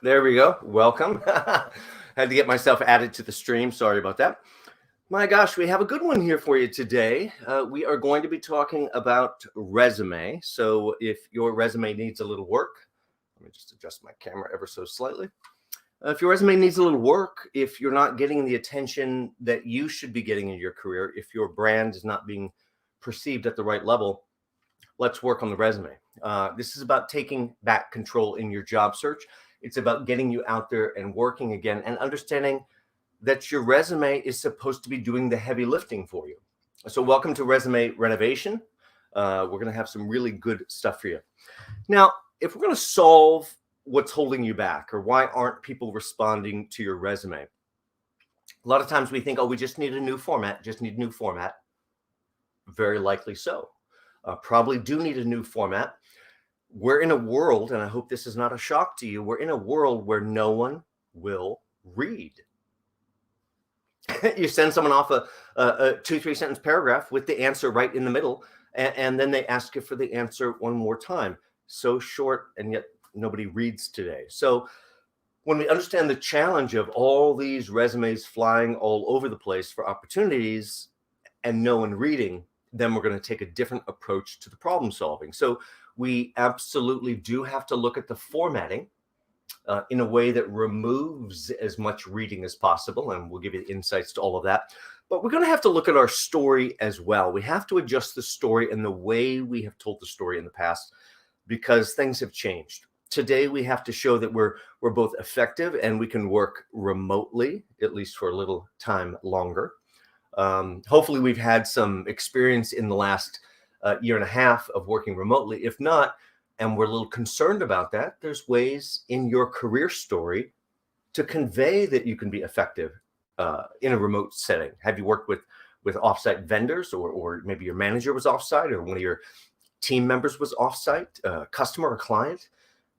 There we go. Welcome. Had to get myself added to the stream. Sorry about that. My gosh, we have a good one here for you today. We are going to be talking about resume. So if your resume needs a little work, let me just adjust my camera ever so slightly. If your resume needs a little work, if you're not getting the attention that you should be getting in your career, if your brand is not being perceived at the right level, let's work on the resume. This is about taking back control in your job search. It's about getting you out there and working again and understanding that your resume is supposed to be doing the heavy lifting for you. So welcome to Resume Renovation. We're going to have some really good stuff for you. Now, if we're going to solve what's holding you back or why aren't people responding to your resume, a lot of times we think, oh, we just need a new format, Very likely so. Probably do need a new format. We're in a world, and I hope this is not a shock to you, we're in a world where no one will read. You send someone off a 2-3 sentence paragraph with the answer right in the middle, and then they ask you for the answer one more time. So short, and yet nobody reads today. So when we understand the challenge of all these resumes flying all over the place for opportunities and no one reading, then we're going to take a different approach to the problem solving. So we absolutely do have to look at the formatting in a way that removes as much reading as possible. And we'll give you insights to all of that. But we're going to have to look at our story as well. We have to adjust the story and the way we have told the story in the past because things have changed. Today, we have to show that we're both effective and we can work remotely, at least for a little time longer. Hopefully we've had some experience in the last year and a half of working remotely. If not, and we're a little concerned about that, there's ways in your career story to convey that you can be effective in a remote setting. Have you worked with offsite vendors, or maybe your manager was offsite, or one of your team members was offsite, customer or client?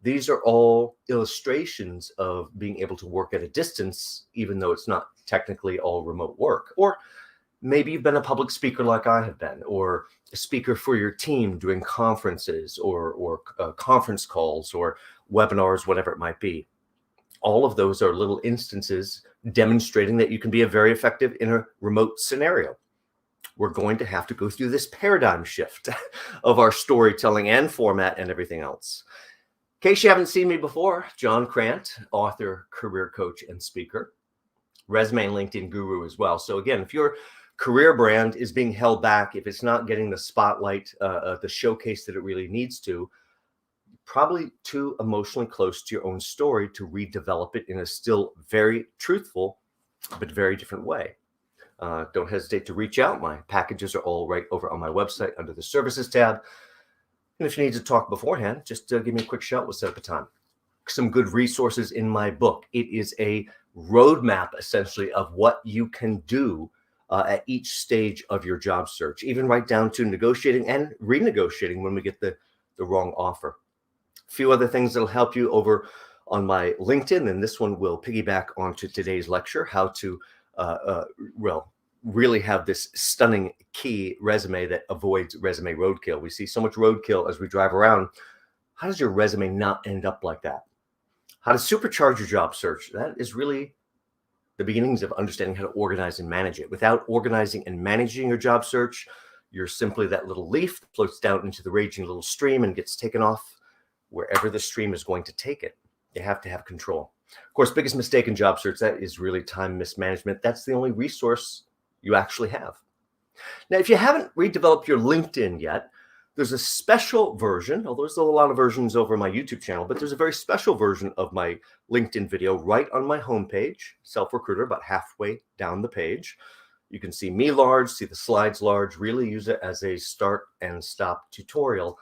These are all illustrations of being able to work at a distance, even though it's not technically all remote work. Or maybe you've been a public speaker like I have been, or a speaker for your team doing conferences or conference calls or webinars, whatever it might be. All of those are little instances demonstrating that you can be very effective in a remote scenario. We're going to have to go through this paradigm shift of our storytelling and format and everything else. In case you haven't seen me before, John Crant, author, career coach, and speaker, resume and LinkedIn guru as well. So again, if your career brand is being held back, if it's not getting the spotlight, the showcase that it really needs to, probably too emotionally close to your own story to redevelop it in a still very truthful, but very different way. Don't hesitate to reach out. My packages are all right over on my website under the services tab. And if you need to talk beforehand, just give me a quick shout. We'll set up a time. Some good resources in my book. It is a roadmap, essentially, of what you can do at each stage of your job search, even right down to negotiating and renegotiating when we get the wrong offer. A few other things that'll help you over on my LinkedIn, and this one will piggyback onto today's lecture, how to, really have this stunning key resume that avoids resume roadkill. We see so much roadkill as we drive around. How does your resume not end up like that? How to supercharge your job search? That is really the beginnings of understanding how to organize and manage it. Without organizing and managing your job search, you're simply that little leaf that floats down into the raging little stream and gets taken off wherever the stream is going to take it. You have to have control. Of course, biggest mistake in job search, that is really time mismanagement. That's the only resource you actually have. Now, if you haven't redeveloped your LinkedIn yet, there's a special version, although there's a lot of versions over my YouTube channel, but there's a very special version of my LinkedIn video right on my homepage, SelfRecruiter, about halfway down the page. You can see me large, see the slides large, really use it as a start and stop tutorial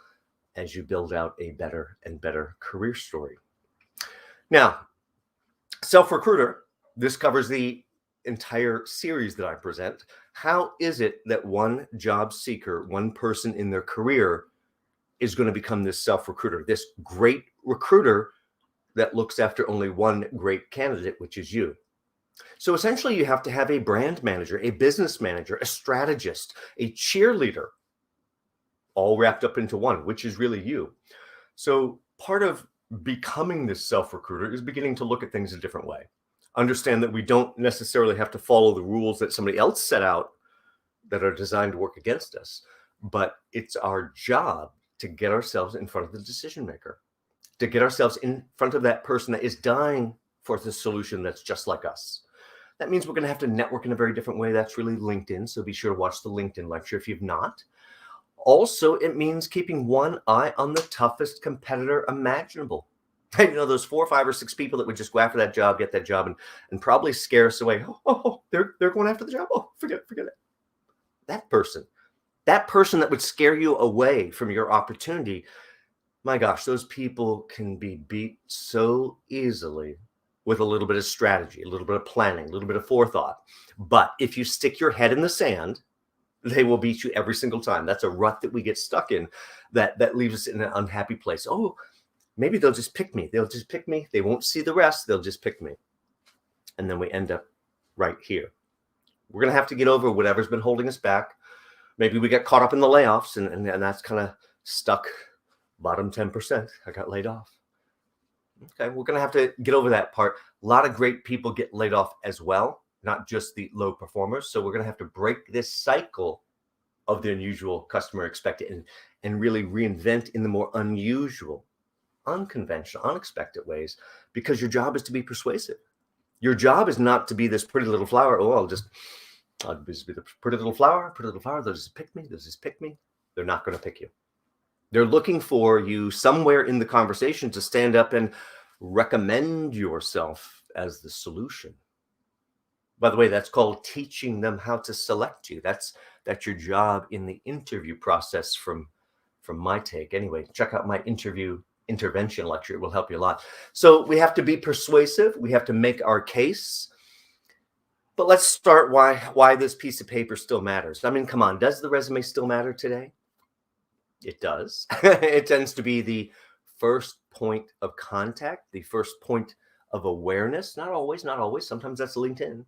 as you build out a better and better career story. Now, SelfRecruiter, this covers the entire series that I present. How is it that one job seeker, one person in their career is going to become this self-recruiter, this great recruiter that looks after only one great candidate, which is you? So essentially, you have to have a brand manager, a business manager, a strategist, a cheerleader, all wrapped up into one, which is really you. So part of becoming this self-recruiter is beginning to look at things a different way. Understand that we don't necessarily have to follow the rules that somebody else set out that are designed to work against us, but it's our job to get ourselves in front of the decision maker, to get ourselves in front of that person that is dying for the solution that's just like us. That means we're going to have to network in a very different way. That's really LinkedIn. So be sure to watch the LinkedIn lecture if you've not. Also, it means keeping one eye on the toughest competitor imaginable. You know, those 4 or 5 or 6 people that would just go after that job, get that job, and probably scare us away. Oh, they're going after the job. Oh, forget it. That person that would scare you away from your opportunity. My gosh, those people can be beat so easily with a little bit of strategy, a little bit of planning, a little bit of forethought. But if you stick your head in the sand, they will beat you every single time. That's a rut that we get stuck in that leaves us in an unhappy place. Oh, maybe they'll just pick me. They'll just pick me. They won't see the rest. They'll just pick me. And then we end up right here. We're going to have to get over whatever's been holding us back. Maybe we get caught up in the layoffs and that's kind of stuck. Bottom 10%. I got laid off. Okay, we're going to have to get over that part. A lot of great people get laid off as well, not just the low performers. So we're going to have to break this cycle of the unusual, customer expected, and really reinvent in the more unusual, unconventional, unexpected ways, because your job is to be persuasive. Your job is not to be this pretty little flower. Oh, I'll just be the pretty little flower. They'll just pick me. They're not going to pick you. They're looking for you somewhere in the conversation to stand up and recommend yourself as the solution. By the way, that's called teaching them how to select you. That's your job in the interview process from my take. Anyway, check out my intervention lecture. It will help you a lot. So we have to be persuasive. We have to make our case. But let's start why this piece of paper still matters. I mean, come on, does the resume still matter today? It does. It tends to be the first point of contact, the first point of awareness. Not always. Sometimes that's LinkedIn.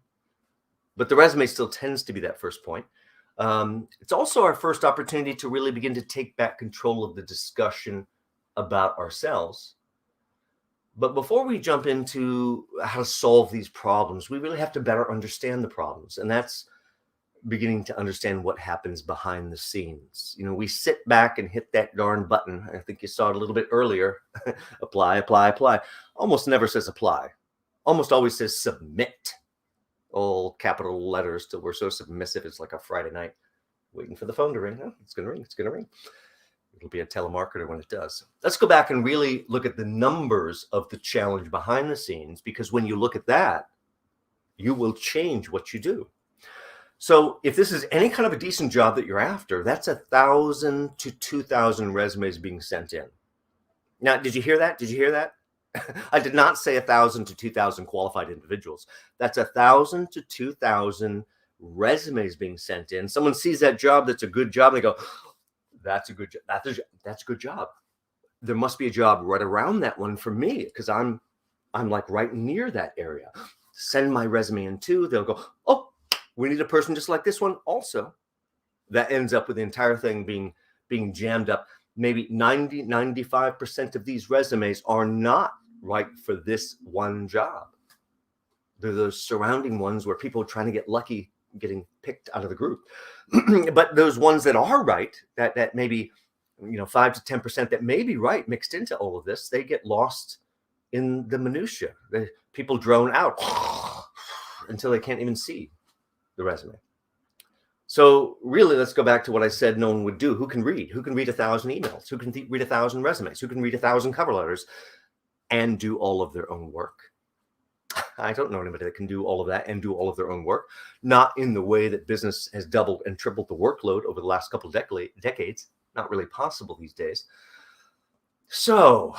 But the resume still tends to be that first point. It's also our first opportunity to really begin to take back control of the discussion about ourselves. But before we jump into how to solve these problems, we really have to better understand the problems. And that's beginning to understand what happens behind the scenes. You know, we sit back and hit that darn button. I think you saw it a little bit earlier. Apply. Almost never says apply. Almost always says submit. All capital letters till we're so submissive. It's like a Friday night waiting for the phone to ring. Oh, it's going to ring. It'll be a telemarketer when it does. Let's go back and really look at the numbers of the challenge behind the scenes, because when you look at that, you will change what you do. So if this is any kind of a decent job that you're after, that's 1,000 to 2,000 resumes being sent in. Now, did you hear that? I did not say 1,000 to 2,000 qualified individuals. That's 1,000 to 2,000 resumes being sent in. Someone sees that job that's a good job. They go, that's a good job. That's a good job. There must be a job right around that one for me, because I'm like right near that area. Send my resume in too. They'll go, oh, we need a person just like this one also. That ends up with the entire thing being jammed up. Maybe 95% of these resumes are not right for this one job. They're those surrounding ones where people are trying to get lucky getting picked out of the group. But those ones that are right, that maybe 5 to 10% that may be right mixed into all of this, they get lost in the minutia. People drone out until they can't even see the resume. So really, let's go back to what I said no one would do. Who can read? Who can read 1,000 emails? Who can read 1,000 resumes? Who can read 1,000 cover letters and do all of their own work? I don't know anybody that can do all of that and do all of their own work. Not in the way that business has doubled and tripled the workload over the last couple of decades. Not really possible these days. So,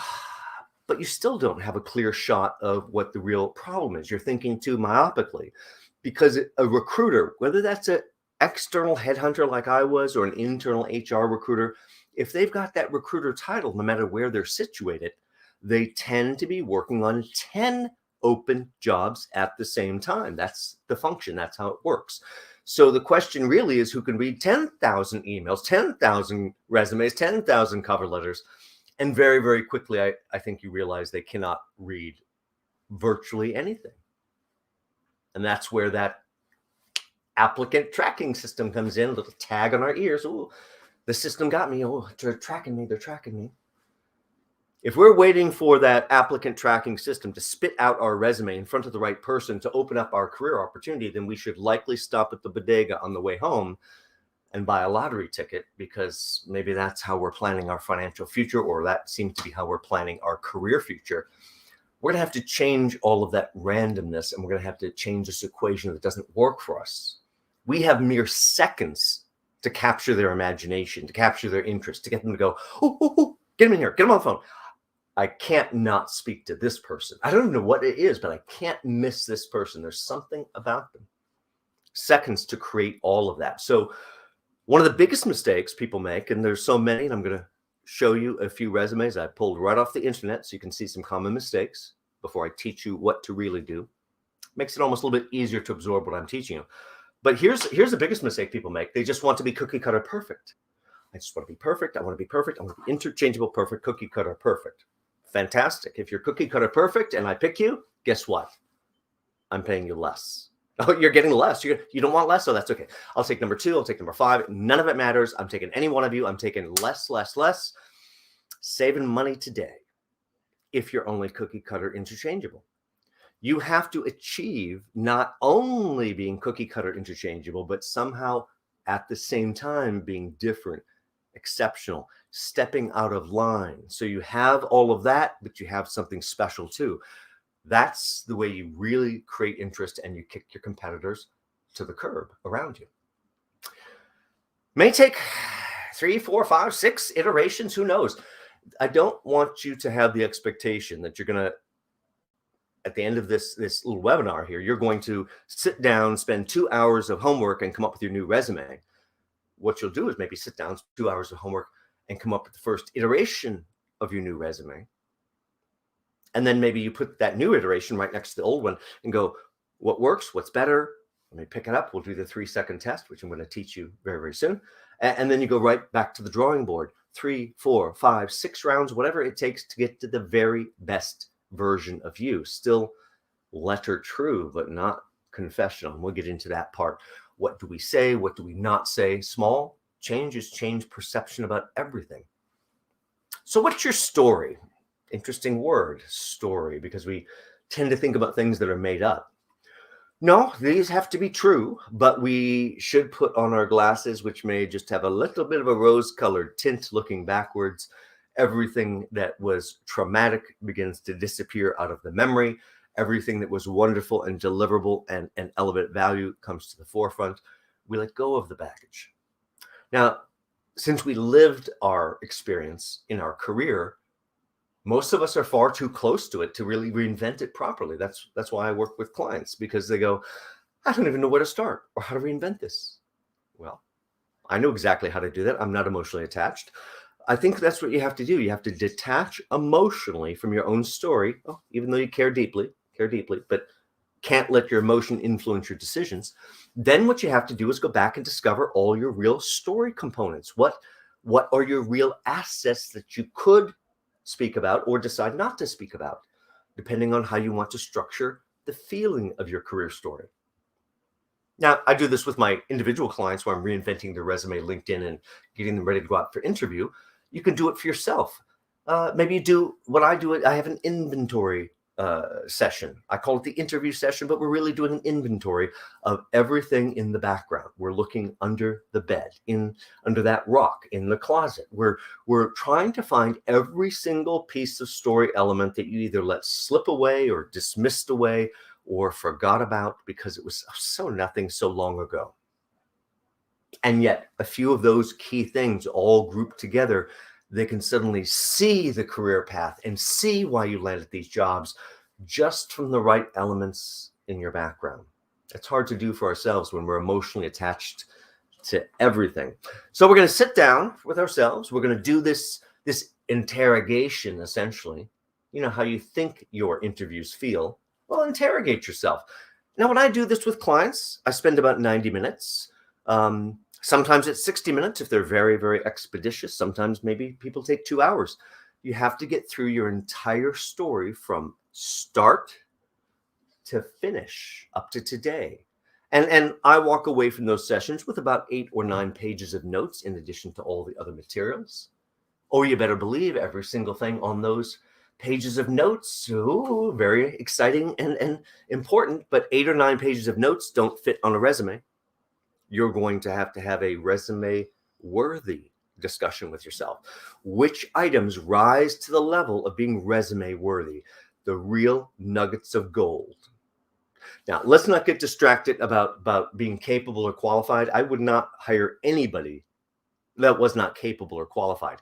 but you still don't have a clear shot of what the real problem is. You're thinking too myopically, because a recruiter, whether that's an external headhunter like I was or an internal HR recruiter, if they've got that recruiter title, no matter where they're situated, they tend to be working on 10 open jobs at the same time. That's the function. That's how it works. So the question really is, who can read 10,000 emails, 10,000 resumes, 10,000 cover letters, And very, very quickly, I think you realize they cannot read virtually anything. And that's where that applicant tracking system comes in, a little tag on our ears. Oh, the system got me. Oh, they're tracking me. They're tracking me. If we're waiting for that applicant tracking system to spit out our resume in front of the right person to open up our career opportunity, then we should likely stop at the bodega on the way home and buy a lottery ticket, because maybe that's how we're planning our financial future, or that seems to be how we're planning our career future. We're going to have to change all of that randomness, and we're going to have to change this equation that doesn't work for us. We have mere seconds to capture their imagination, to capture their interest, to get them to go, oh, get them in here, get them on the phone. I can't not speak to this person. I don't even know what it is, but I can't miss this person. There's something about them. Seconds to create all of that. So one of the biggest mistakes people make, and there's so many, and I'm going to show you a few resumes I pulled right off the internet so you can see some common mistakes before I teach you what to really do. Makes it almost a little bit easier to absorb what I'm teaching you. But here's the biggest mistake people make. They just want to be cookie cutter perfect. I just want to be perfect. I want to be perfect. I want to be interchangeable perfect, cookie cutter perfect. Fantastic. If you're cookie cutter perfect and I pick you, guess what? I'm paying you less. Oh, you're getting less. You don't want less? So that's okay. I'll take number 2. I'll take number 5. None of it matters. I'm taking any one of you. I'm taking less. Saving money today if you're only cookie cutter interchangeable. You have to achieve not only being cookie cutter interchangeable, but somehow at the same time being different, exceptional, stepping out of line. So you have all of that, but you have something special too. That's the way you really create interest, and you kick your competitors to the curb around you. May take 3, 4, 5, 6 iterations. Who knows? I don't want you to have the expectation that you're going to, at the end of this little webinar here, you're going to sit down, spend 2 hours of homework, and come up with your new resume. What you'll do is maybe sit down, 2 hours of homework, and come up with the first iteration of your new resume. And then maybe you put that new iteration right next to the old one and go, what works? What's better? Let me pick it up. We'll do the 3-second test, which I'm going to teach you very, very soon. And then you go right back to the drawing board. 3, 4, 5, 6 rounds, whatever it takes to get to the very best version of you. Still letter true, but not confessional. And we'll get into that part. What do we say? What do we not say? Small changes change perception about everything. So what's your story? Interesting word, story, because we tend to think about things that are made up. No, these have to be true, but we should put on our glasses, which may just have a little bit of a rose-colored tint looking backwards. Everything that was traumatic begins to disappear out of the memory. Everything that was wonderful and deliverable and elevated value comes to the forefront. We let go of the baggage. Now, since we lived our experience in our career, most of us are far too close to it to really reinvent it properly. That's why I work with clients, because they go, I don't even know where to start or how to reinvent this. Well, I know exactly how to do that. I'm not emotionally attached. I think that's what you have to do. You have to detach emotionally from your own story, even though you care deeply, but can't let your emotion influence your decisions. Then what you have to do is go back and discover all your real story components. What are your real assets that you could speak about or decide not to speak about, depending on how you want to structure the feeling of your career story. Now, I do this with my individual clients where I'm reinventing their resume, LinkedIn, and getting them ready to go out for interview. You can do it for yourself. Maybe you do what I do. I have an inventory session. I call it the interview session, but we're really doing an inventory of everything in the background. We're looking under the bed, under that rock, in the closet. We're trying to find every single piece of story element that you either let slip away or dismissed away or forgot about because it was so nothing so long ago. And yet a few of those key things all grouped together, they can suddenly see the career path and see why you landed these jobs just from the right elements in your background. It's hard to do for ourselves when we're emotionally attached to everything. So we're going to sit down with ourselves. We're going to do this interrogation, essentially. You know how you think your interviews feel. Well, interrogate yourself. Now, when I do this with clients, I spend about 90 minutes. Sometimes it's 60 minutes if they're very, very expeditious. Sometimes maybe people take 2 hours. You have to get through your entire story from start to finish up to today. And I walk away from those sessions with about 8 or 9 pages of notes in addition to all the other materials. Or you better believe every single thing on those pages of notes, ooh, very exciting and important, but 8 or 9 pages of notes don't fit on a resume. You're going to have a resume-worthy discussion with yourself. Which items rise to the level of being resume-worthy? The real nuggets of gold. Now, let's not get distracted about being capable or qualified. I would not hire anybody that was not capable or qualified.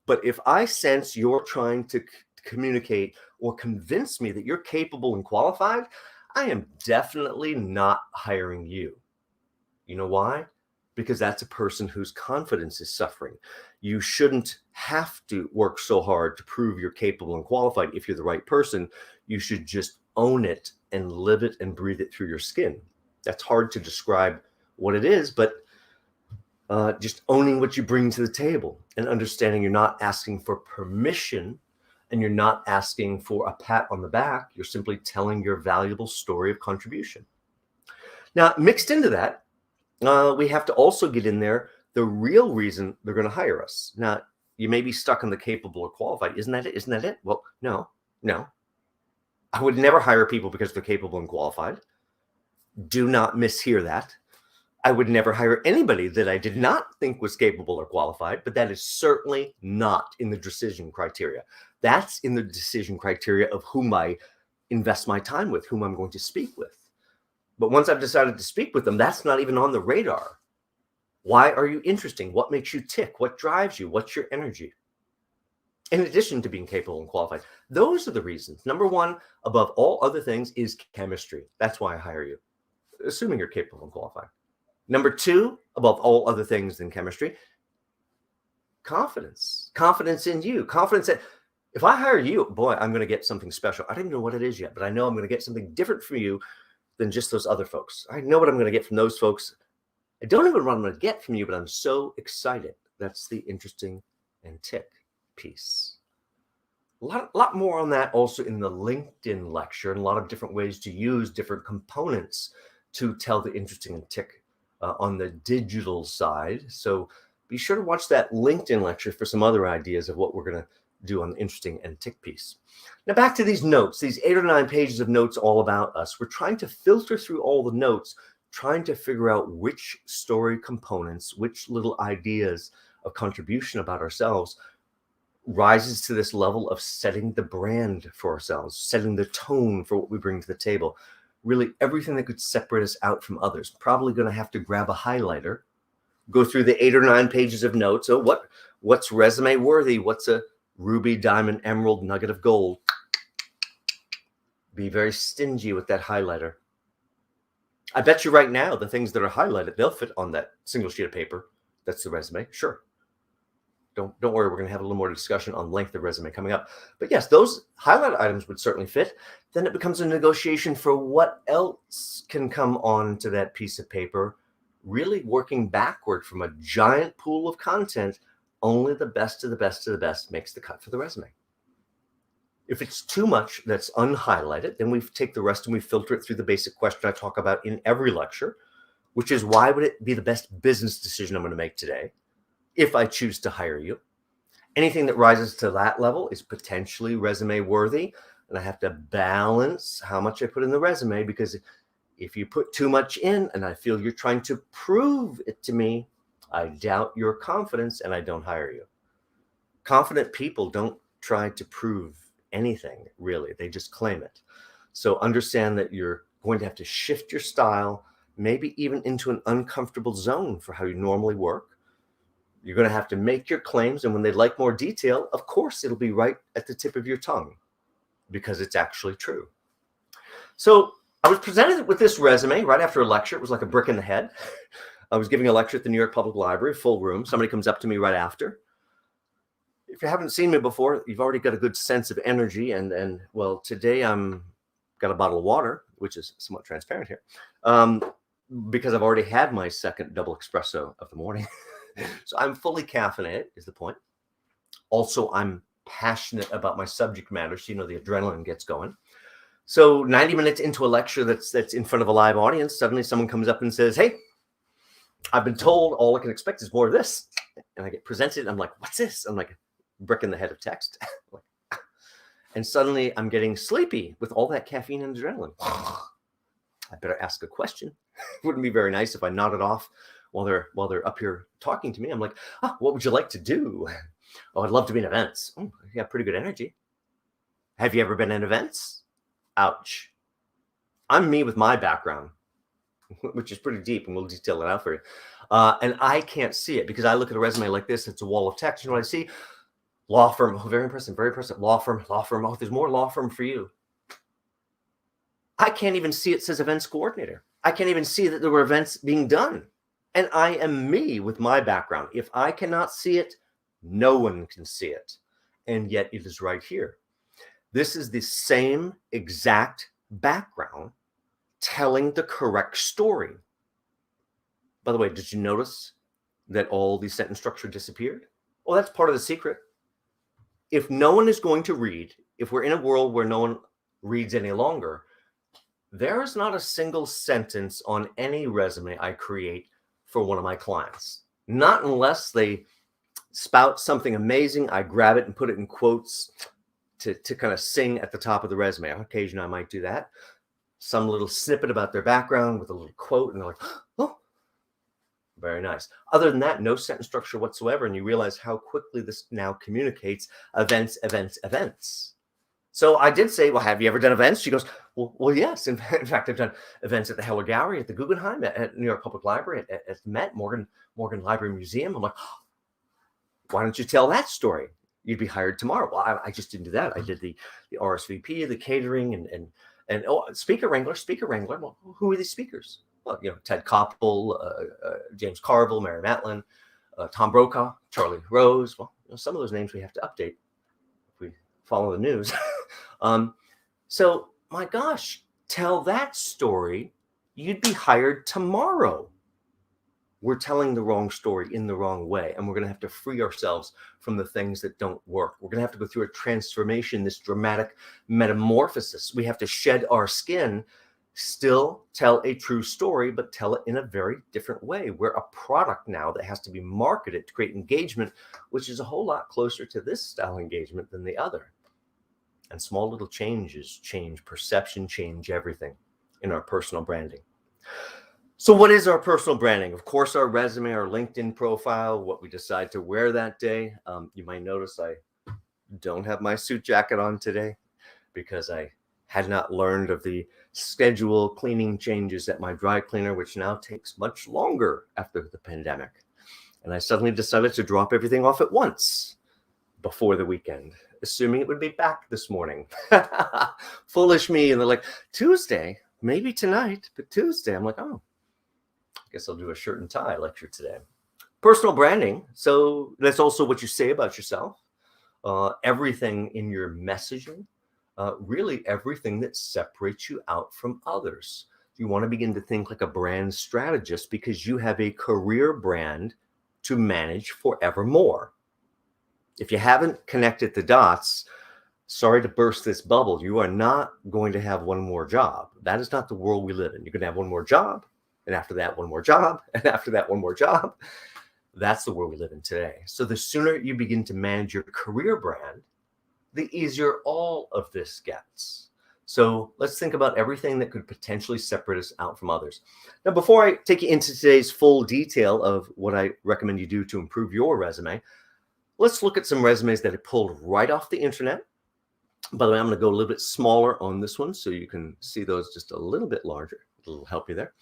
But if I sense you're trying to communicate or convince me that you're capable and qualified, I am definitely not hiring you. You know why? Because that's a person whose confidence is suffering. You shouldn't have to work so hard to prove you're capable and qualified if you're the right person. You should just own it and live it and breathe it through your skin. That's hard to describe what it is, but just owning what you bring to the table and understanding you're not asking for permission and you're not asking for a pat on the back. You're simply telling your valuable story of contribution. Now, mixed into that, we have to also get in there the real reason they're going to hire us. Now, you may be stuck on the capable or qualified. Isn't that it? Isn't that it? Well, no. I would never hire people because they're capable and qualified. Do not mishear that. I would never hire anybody that I did not think was capable or qualified, but that is certainly not in the decision criteria. That's in the decision criteria of whom I invest my time with, whom I'm going to speak with. But once I've decided to speak with them, that's not even on the radar. Why are you interesting? What makes you tick? What drives you? What's your energy? In addition to being capable and qualified, those are the reasons. Number one, above all other things, is chemistry. That's why I hire you, assuming you're capable and qualified. Number two, above all other things than chemistry, confidence. Confidence in you. Confidence that if I hire you, boy, I'm going to get something special. I don't even know what it is yet, but I know I'm going to get something different from you than just those other folks. I know what I'm going to get from those folks. I don't even know what I'm going to get from you, but I'm so excited. That's the interesting and tick piece. A lot more on that also in the LinkedIn lecture, and a lot of different ways to use different components to tell the interesting and tick on the digital side. So be sure to watch that LinkedIn lecture for some other ideas of what we're going to do on the interesting and tick piece. Now back to these notes, these 8 or 9 pages of notes all about us. We're trying to filter through all the notes, trying to figure out which story components, which little ideas of contribution about ourselves rises to this level of setting the brand for ourselves, setting the tone for what we bring to the table. Really everything that could separate us out from others. Probably going to have to grab a highlighter, go through the 8 or 9 pages of notes. Oh, what's resume worthy? What's a ruby, diamond, emerald, nugget of gold? Be very stingy with that highlighter. I bet you right now the things that are highlighted, they'll fit on that single sheet of paper. That's the resume. Sure. Don't worry, we're going to have a little more discussion on length of resume coming up. But yes, those highlighted items would certainly fit. Then it becomes a negotiation for what else can come onto that piece of paper, really working backward from a giant pool of content. Only the best of the best of the best makes the cut for the resume. If it's too much that's unhighlighted, then we take the rest and we filter it through the basic question I talk about in every lecture, which is, why would it be the best business decision I'm going to make today if I choose to hire you? Anything that rises to that level is potentially resume worthy. And I have to balance how much I put in the resume, because if you put too much in and I feel you're trying to prove it to me, I doubt your confidence and I don't hire you. Confident people don't try to prove anything, really. They just claim it. So understand that you're going to have to shift your style, maybe even into an uncomfortable zone for how you normally work. You're going to have to make your claims, and when they'd like more detail, of course, it'll be right at the tip of your tongue because it's actually true. So I was presented with this resume right after a lecture. It was like a brick in the head. I was giving a lecture at the New York Public Library, full room. Somebody comes up to me right after. If you haven't seen me before, you've already got a good sense of energy. And well, today I'm got a bottle of water, which is somewhat transparent here, because I've already had my second double espresso of the morning. So I'm fully caffeinated is the point. Also, I'm passionate about my subject matter. So, the adrenaline gets going. So 90 minutes into a lecture that's in front of a live audience, suddenly someone comes up and says, hey, I've been told all I can expect is more of this. And I get presented. And I'm like, what's this? I'm like a brick in the head of text. And suddenly I'm getting sleepy with all that caffeine and adrenaline. I better ask a question. Wouldn't be very nice if I nodded off while they're up here talking to me. I'm like, what would you like to do? Oh, I'd love to be in events. Oh, you got pretty good energy. Have you ever been in events? Ouch. I'm me with my background, which is pretty deep, and we'll detail it out for you. And I can't see it because I look at a resume like this. It's a wall of text. You know what I see? Law firm. Oh, very impressive. Very impressive. Law firm. Oh, there's more law firm for you. I can't even see it says events coordinator. I can't even see that there were events being done. And I am me with my background. If I cannot see it, no one can see it. And yet it is right here. This is the same exact background telling the correct story. By the way, did you notice that all the sentence structure disappeared? Well, that's part of the secret. If no one is going to read, if we're in a world where no one reads any longer, there is not a single sentence on any resume I create for one of my clients. Not unless they spout something amazing. I grab it and put it in quotes to kind of sing at the top of the resume. On occasion, I might do that. Some little snippet about their background with a little quote, and they're like, oh, very nice. Other than that, no sentence structure whatsoever. And you realize how quickly this now communicates events. So I did say, well, have you ever done events? She goes, well, yes. In fact, I've done events at the Heller Gallery, at the Guggenheim, at New York Public Library, at Met, Morgan Library Museum. I'm like, why don't you tell that story? You'd be hired tomorrow. Well, I just didn't do that. I did the RSVP, the catering, and speaker wrangler. Well, who are these speakers? Well, Ted Koppel, James Carville, Mary Matlin, Tom Brokaw, Charlie Rose. Well, some of those names we have to update if we follow the news. So, my gosh, tell that story. You'd be hired tomorrow. We're telling the wrong story in the wrong way, and we're going to have to free ourselves from the things that don't work. We're going to have to go through a transformation, this dramatic metamorphosis. We have to shed our skin, still tell a true story, but tell it in a very different way. We're a product now that has to be marketed to create engagement, which is a whole lot closer to this style engagement than the other. And small little changes change perception, change everything in our personal branding. So what is our personal branding? Of course, our resume, our LinkedIn profile, what we decide to wear that day. You might notice I don't have my suit jacket on today because I had not learned of the schedule cleaning changes at my dry cleaner, which now takes much longer after the pandemic. And I suddenly decided to drop everything off at once before the weekend, assuming it would be back this morning. Foolish me. And they're like, Tuesday, maybe tonight, but Tuesday. I'm like, oh, I guess I'll do a shirt and tie lecture today. Personal branding. So that's also what you say about yourself. Everything in your messaging, really everything that separates you out from others. You want to begin to think like a brand strategist because you have a career brand to manage forevermore. If you haven't connected the dots, sorry to burst this bubble, you are not going to have one more job. That is not the world we live in. You're going to have one more job, and after that, one more job, and after that, one more job. That's the world we live in today. So the sooner you begin to manage your career brand, the easier all of this gets. So let's think about everything that could potentially separate us out from others. Now, before I take you into today's full detail of what I recommend you do to improve your resume, let's look at some resumes that I pulled right off the internet. By the way, I'm going to go a little bit smaller on this one so you can see those just a little bit larger. It'll help you there.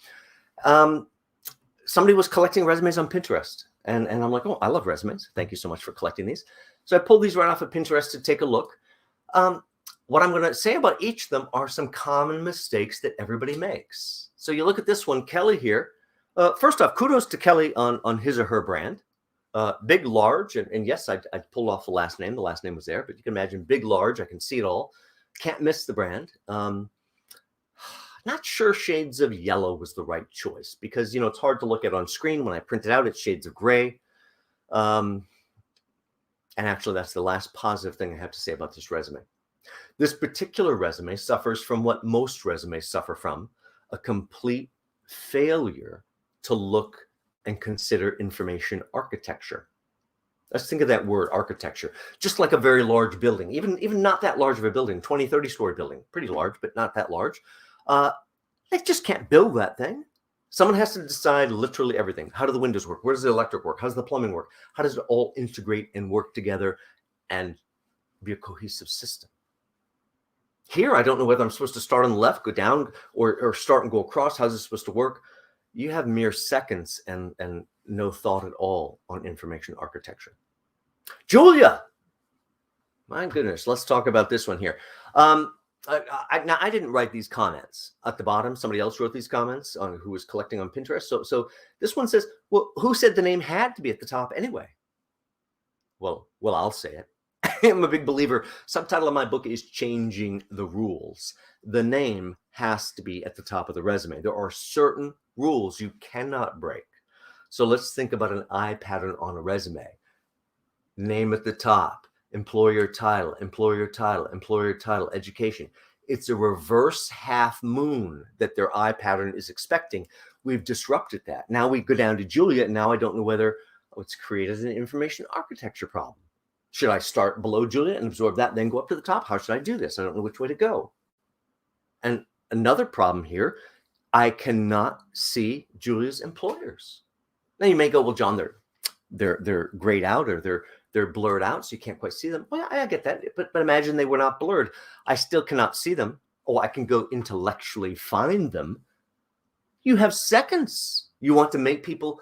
Somebody was collecting resumes on Pinterest. And I'm like, oh, I love resumes. Thank you so much for collecting these. So I pulled these right off of Pinterest to take a look. What I'm going to say about each of them are some common mistakes that everybody makes. So you look at this one, Kelly here. First off, kudos to Kelly on his or her brand. Big, large, and yes, I pulled off the last name. The last name was there, but you can imagine big, large. I can see it all. Can't miss the brand. Not sure shades of yellow was the right choice because, it's hard to look at on screen. When I print it out, it's shades of gray. And actually, that's the last positive thing I have to say about this resume. This particular resume suffers from what most resumes suffer from, a complete failure to look and consider information architecture. Let's think of that word, architecture, just like a very large building, even not that large of a building, 20, 30-story building, pretty large, but not that large. They just can't build that thing. Someone has to decide literally everything. How do the windows work? Where does the electric work? How does the plumbing work? How does it all integrate and work together and be a cohesive system? Here, I don't know whether I'm supposed to start on the left, go down, or start and go across. How's this supposed to work? You have mere seconds and no thought at all on information architecture. Julia, my goodness, let's talk about this one here. Now, I didn't write these comments at the bottom. Somebody else wrote these comments on who was collecting on Pinterest. So this one says, well, who said the name had to be at the top anyway? Well, I'll say it. I'm a big believer. Subtitle of my book is Changing the Rules. The name has to be at the top of the resume. There are certain rules you cannot break. So let's think about an I pattern on a resume. Name at the top, employer title, employer title, employer title, education. It's a reverse half moon that their I pattern is expecting. We've disrupted that. Now we go down to Julia, and now I don't know whether it's created an information architecture problem. Should I start below Julia and absorb that, then go up to the top? How should I do this? I don't know which way to go. And another problem here, I cannot see Julia's employers. Now you may go, well, John, they're grayed out, or they're blurred out, so you can't quite see them. Well, I get that, but imagine they were not blurred. I still cannot see them. Oh, I can go intellectually find them. You have seconds. You want to make people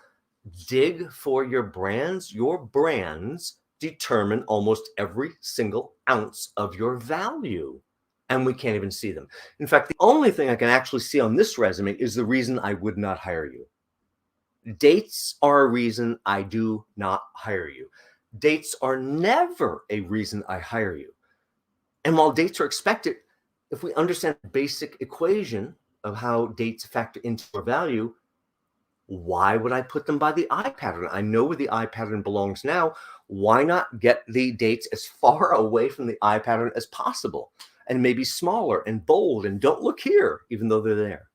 dig for your brands. Your brands determine almost every single ounce of your value, and we can't even see them. In fact, the only thing I can actually see on this resume is the reason I would not hire you. Dates are a reason I do not hire you. Dates are never a reason I hire you. And while dates are expected, if we understand the basic equation of how dates factor into our value, why would I put them by the I pattern? I know where the I pattern belongs now. Why not get the dates as far away from the I pattern as possible, and maybe smaller and bold, and don't look here, even though they're there?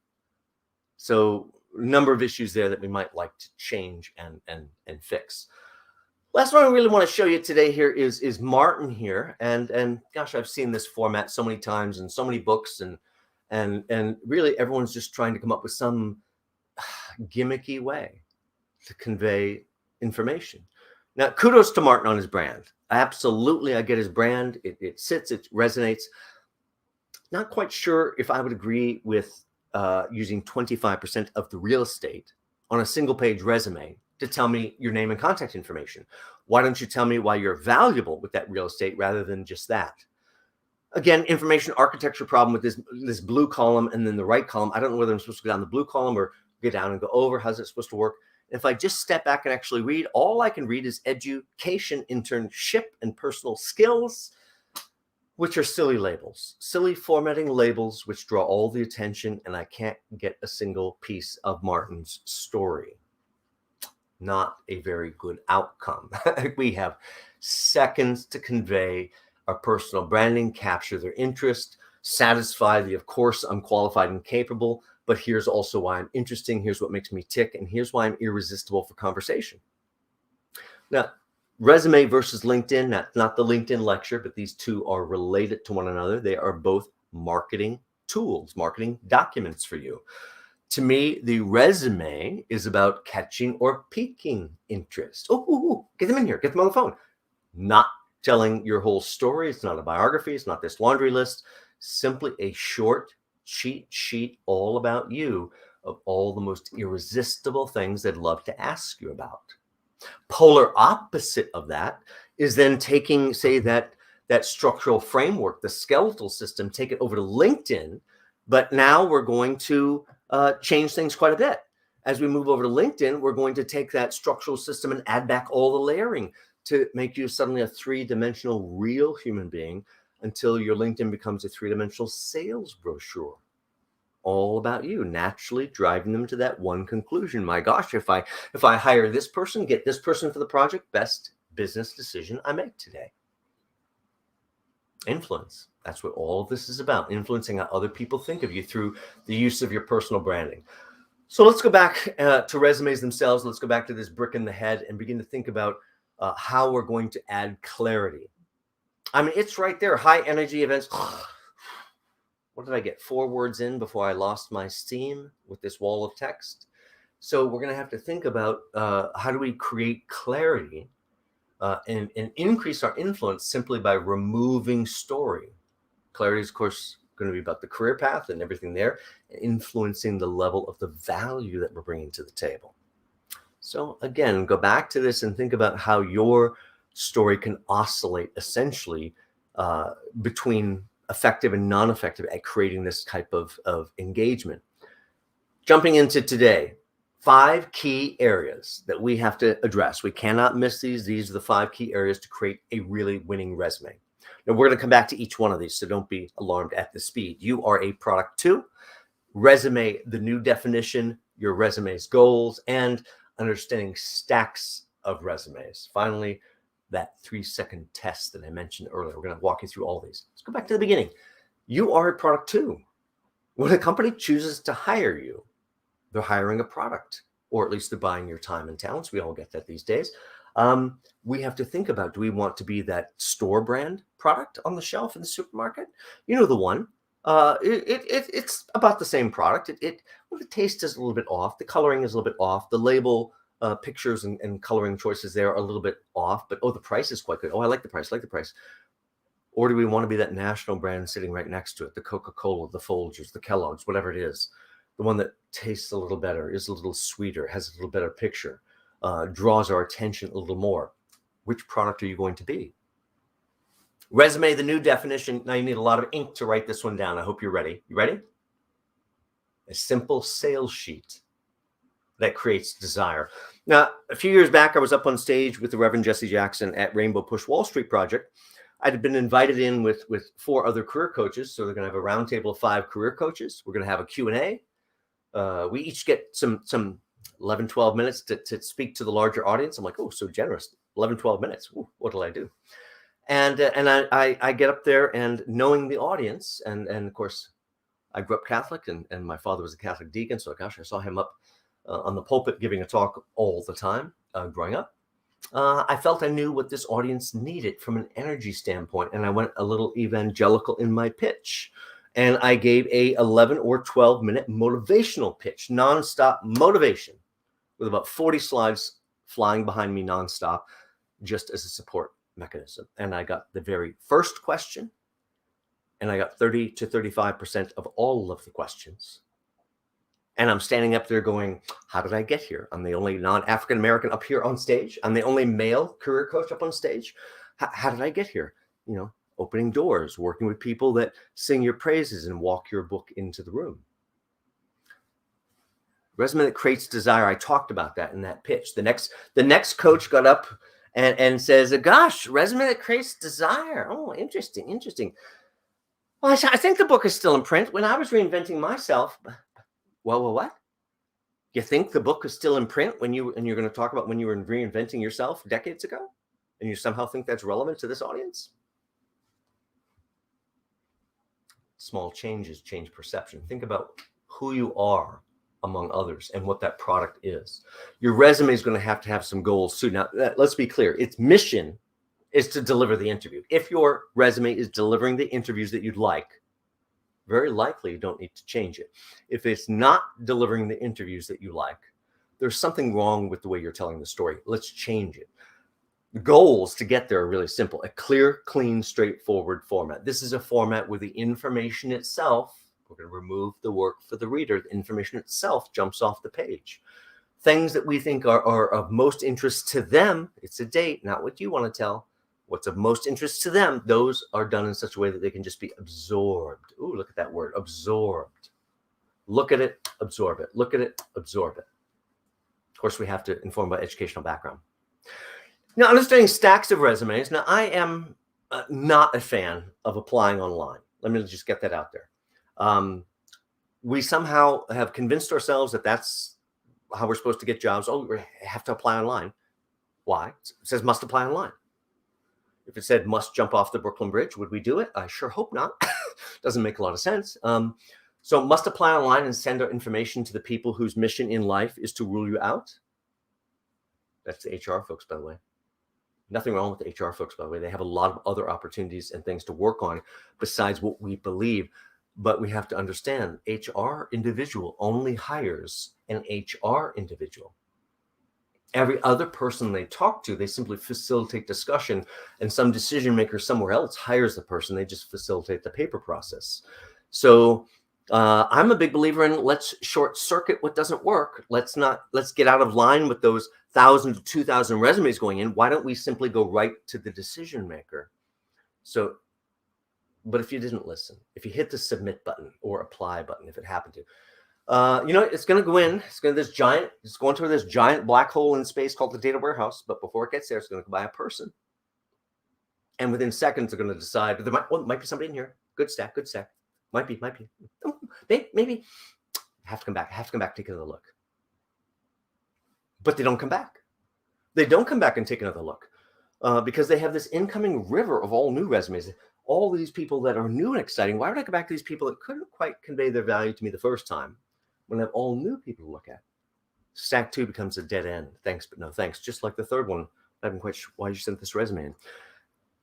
So a number of issues there that we might like to change and fix. Last one I really want to show you today here is Martin here. And gosh, I've seen this format so many times in so many books, and really everyone's just trying to come up with some gimmicky way to convey information. Now, kudos to Martin on his brand. Absolutely, I get his brand. It sits, it resonates. Not quite sure if I would agree with using 25% of the real estate on a single page resume to tell me your name and contact information. Why don't you tell me why you're valuable with that real estate rather than just that? Again, information architecture problem with this blue column and then the right column. I don't know whether I'm supposed to go down the blue column or go down and go over. How's it supposed to work? If I just step back and actually read, all I can read is education, internship, and personal skills, which are silly labels, silly formatting labels, which draw all the attention, and I can't get a single piece of Martin's story. Not a very good outcome. We have seconds to convey our personal branding, capture their interest, satisfy the, of course, I'm qualified and capable, but here's also why I'm interesting. Here's what makes me tick. And here's why I'm irresistible for conversation. Now, resume versus LinkedIn, not the LinkedIn lecture, but these two are related to one another. They are both marketing tools, marketing documents for you. To me, the resume is about catching or piquing interest. Oh, get them in here. Get them on the phone. Not telling your whole story. It's not a biography. It's not this laundry list. Simply a short cheat sheet all about you of all the most irresistible things they'd love to ask you about. Polar opposite of that is then taking, say, that structural framework, the skeletal system, take it over to LinkedIn. But now we're going to change things quite a bit. As we move over to LinkedIn, we're going to take that structural system and add back all the layering to make you suddenly a three-dimensional real human being until your LinkedIn becomes a three-dimensional sales brochure. All about you, naturally driving them to that one conclusion. My gosh, if I hire this person, get this person for the project, best business decision I make today? Influence. That's what all of this is about, influencing how other people think of you through the use of your personal branding. So let's go back to resumes themselves. Let's go back to this brick in the head and begin to think about how we're going to add clarity. I mean, it's right there. High energy events. What did I get? 4 words in before I lost my steam with this wall of text. So we're going to have to think about how do we create clarity and increase our influence simply by removing story. Clarity is, of course, going to be about the career path and everything there, influencing the level of the value that we're bringing to the table. So again, go back to this and think about how your story can oscillate essentially between effective and non-effective at creating this type of engagement. Jumping into today, 5 key areas that we have to address. We cannot miss these. These are the 5 key areas to create a really winning resume. Now, we're going to come back to each one of these, so don't be alarmed at the speed. You are a product too. Resume, the new definition, your resume's goals, and understanding stacks of resumes. Finally, that 3-second test that I mentioned earlier. We're going to walk you through all these. Let's go back to the beginning. You are a product too. When a company chooses to hire you, they're hiring a product, or at least they're buying your time and talents. We all get that these days. We have to think about, do we want to be that store brand product on the shelf in the supermarket? You know, the one. It's about the same product. Well, the taste is a little bit off. The coloring is a little bit off. The label pictures and coloring choices there are a little bit off. But, oh, the price is quite good. Oh, I like the price. Or do we want to be that national brand sitting right next to it? The Coca-Cola, the Folgers, the Kellogg's, whatever it is. The one that tastes a little better, is a little sweeter, has a little better picture, draws our attention a little more. Which product are you going to be? Resume, the new definition. Now you need a lot of ink to write this one down. I hope you're ready. You ready? A simple sales sheet that creates desire. Now, a few years back, I was up on stage with the Reverend Jesse Jackson at Rainbow Push Wall Street Project. I'd been invited in with 4 other career coaches. So they're going to have a roundtable of 5 career coaches. We're going to have a Q&A. We each get some 11, 12 minutes to speak to the larger audience. I'm like, oh, so generous. 11, 12 minutes. Ooh, what will I do? And I get up there, and knowing the audience, and of course, I grew up Catholic, and my father was a Catholic deacon. So gosh, I saw him up on the pulpit giving a talk all the time growing up. I felt I knew what this audience needed from an energy standpoint, and I went a little evangelical in my pitch. And I gave a 11 or 12 minute motivational pitch, nonstop motivation, with about 40 slides flying behind me nonstop, just as a support mechanism. And I got the very first question, and I got 30 to 35% of all of the questions. And I'm standing up there going, how did I get here? I'm the only non-African American up here on stage. I'm the only male career coach up on stage. How did I get here? You know, opening doors, working with people that sing your praises and walk your book into the room. Resume that creates desire. I talked about that in that pitch. The next coach got up and says, gosh, resume that creates desire. Oh, interesting. Well, I think the book is still in print. When I was reinventing myself, well, what? You think the book is still in print and you're going to talk about when you were reinventing yourself decades ago? And you somehow think that's relevant to this audience? Small changes change perception. Think about who you are among others and what that product is. Your resume is going to have some goals too. Now, let's be clear. Its mission is to deliver the interview. If your resume is delivering the interviews that you'd like, very likely you don't need to change it. If it's not delivering the interviews that you like, there's something wrong with the way you're telling the story. Let's change it. The goals to get there are really simple. A clear, clean, straightforward format. This is a format where the information itself, we're going to remove the work for the reader, the information itself jumps off the page. Things that we think are of most interest to them, it's a date, not what you want to tell. What's of most interest to them, those are done in such a way that they can just be absorbed. Ooh, look at that word, absorbed. Look at it, absorb it. Look at it, absorb it. Of course, we have to inform about educational background. Now, understanding stacks of resumes. Now, I am not a fan of applying online. Let me just get that out there. We somehow have convinced ourselves that that's how we're supposed to get jobs. Oh, we have to apply online. Why? It says must apply online. If it said must jump off the Brooklyn Bridge, would we do it? I sure hope not. Doesn't make a lot of sense. So must apply online and send our information to the people whose mission in life is to rule you out. That's the HR folks, by the way. Nothing wrong with the HR folks, by the way. They have a lot of other opportunities and things to work on besides what we believe. But we have to understand, HR individual only hires an HR individual. Every other person they talk to, they simply facilitate discussion, and some decision maker somewhere else hires the person. They just facilitate the paper process. So I'm a big believer in let's short circuit what doesn't work. Let's get out of line with those 1,000 to 2,000 resumes going in. Why don't we simply go right to the decision maker? So, but if you didn't listen, if you hit the submit button or apply button, if it happened to, it's going to go in. It's going to this giant black hole in space called the data warehouse. But before it gets there, it's going to go by a person. And within seconds, they're going to decide there might be somebody in here. Good stack. Might be. Maybe. Have to come back, take another look. But they don't come back. They don't come back and take another look because they have this incoming river of all new resumes. All these people that are new and exciting. Why would I go back to these people that couldn't quite convey their value to me the first time when I have all new people to look at? Stack 2 becomes a dead end. Thanks, but no thanks. Just like the third one. I haven't quite sure why you sent this resume in.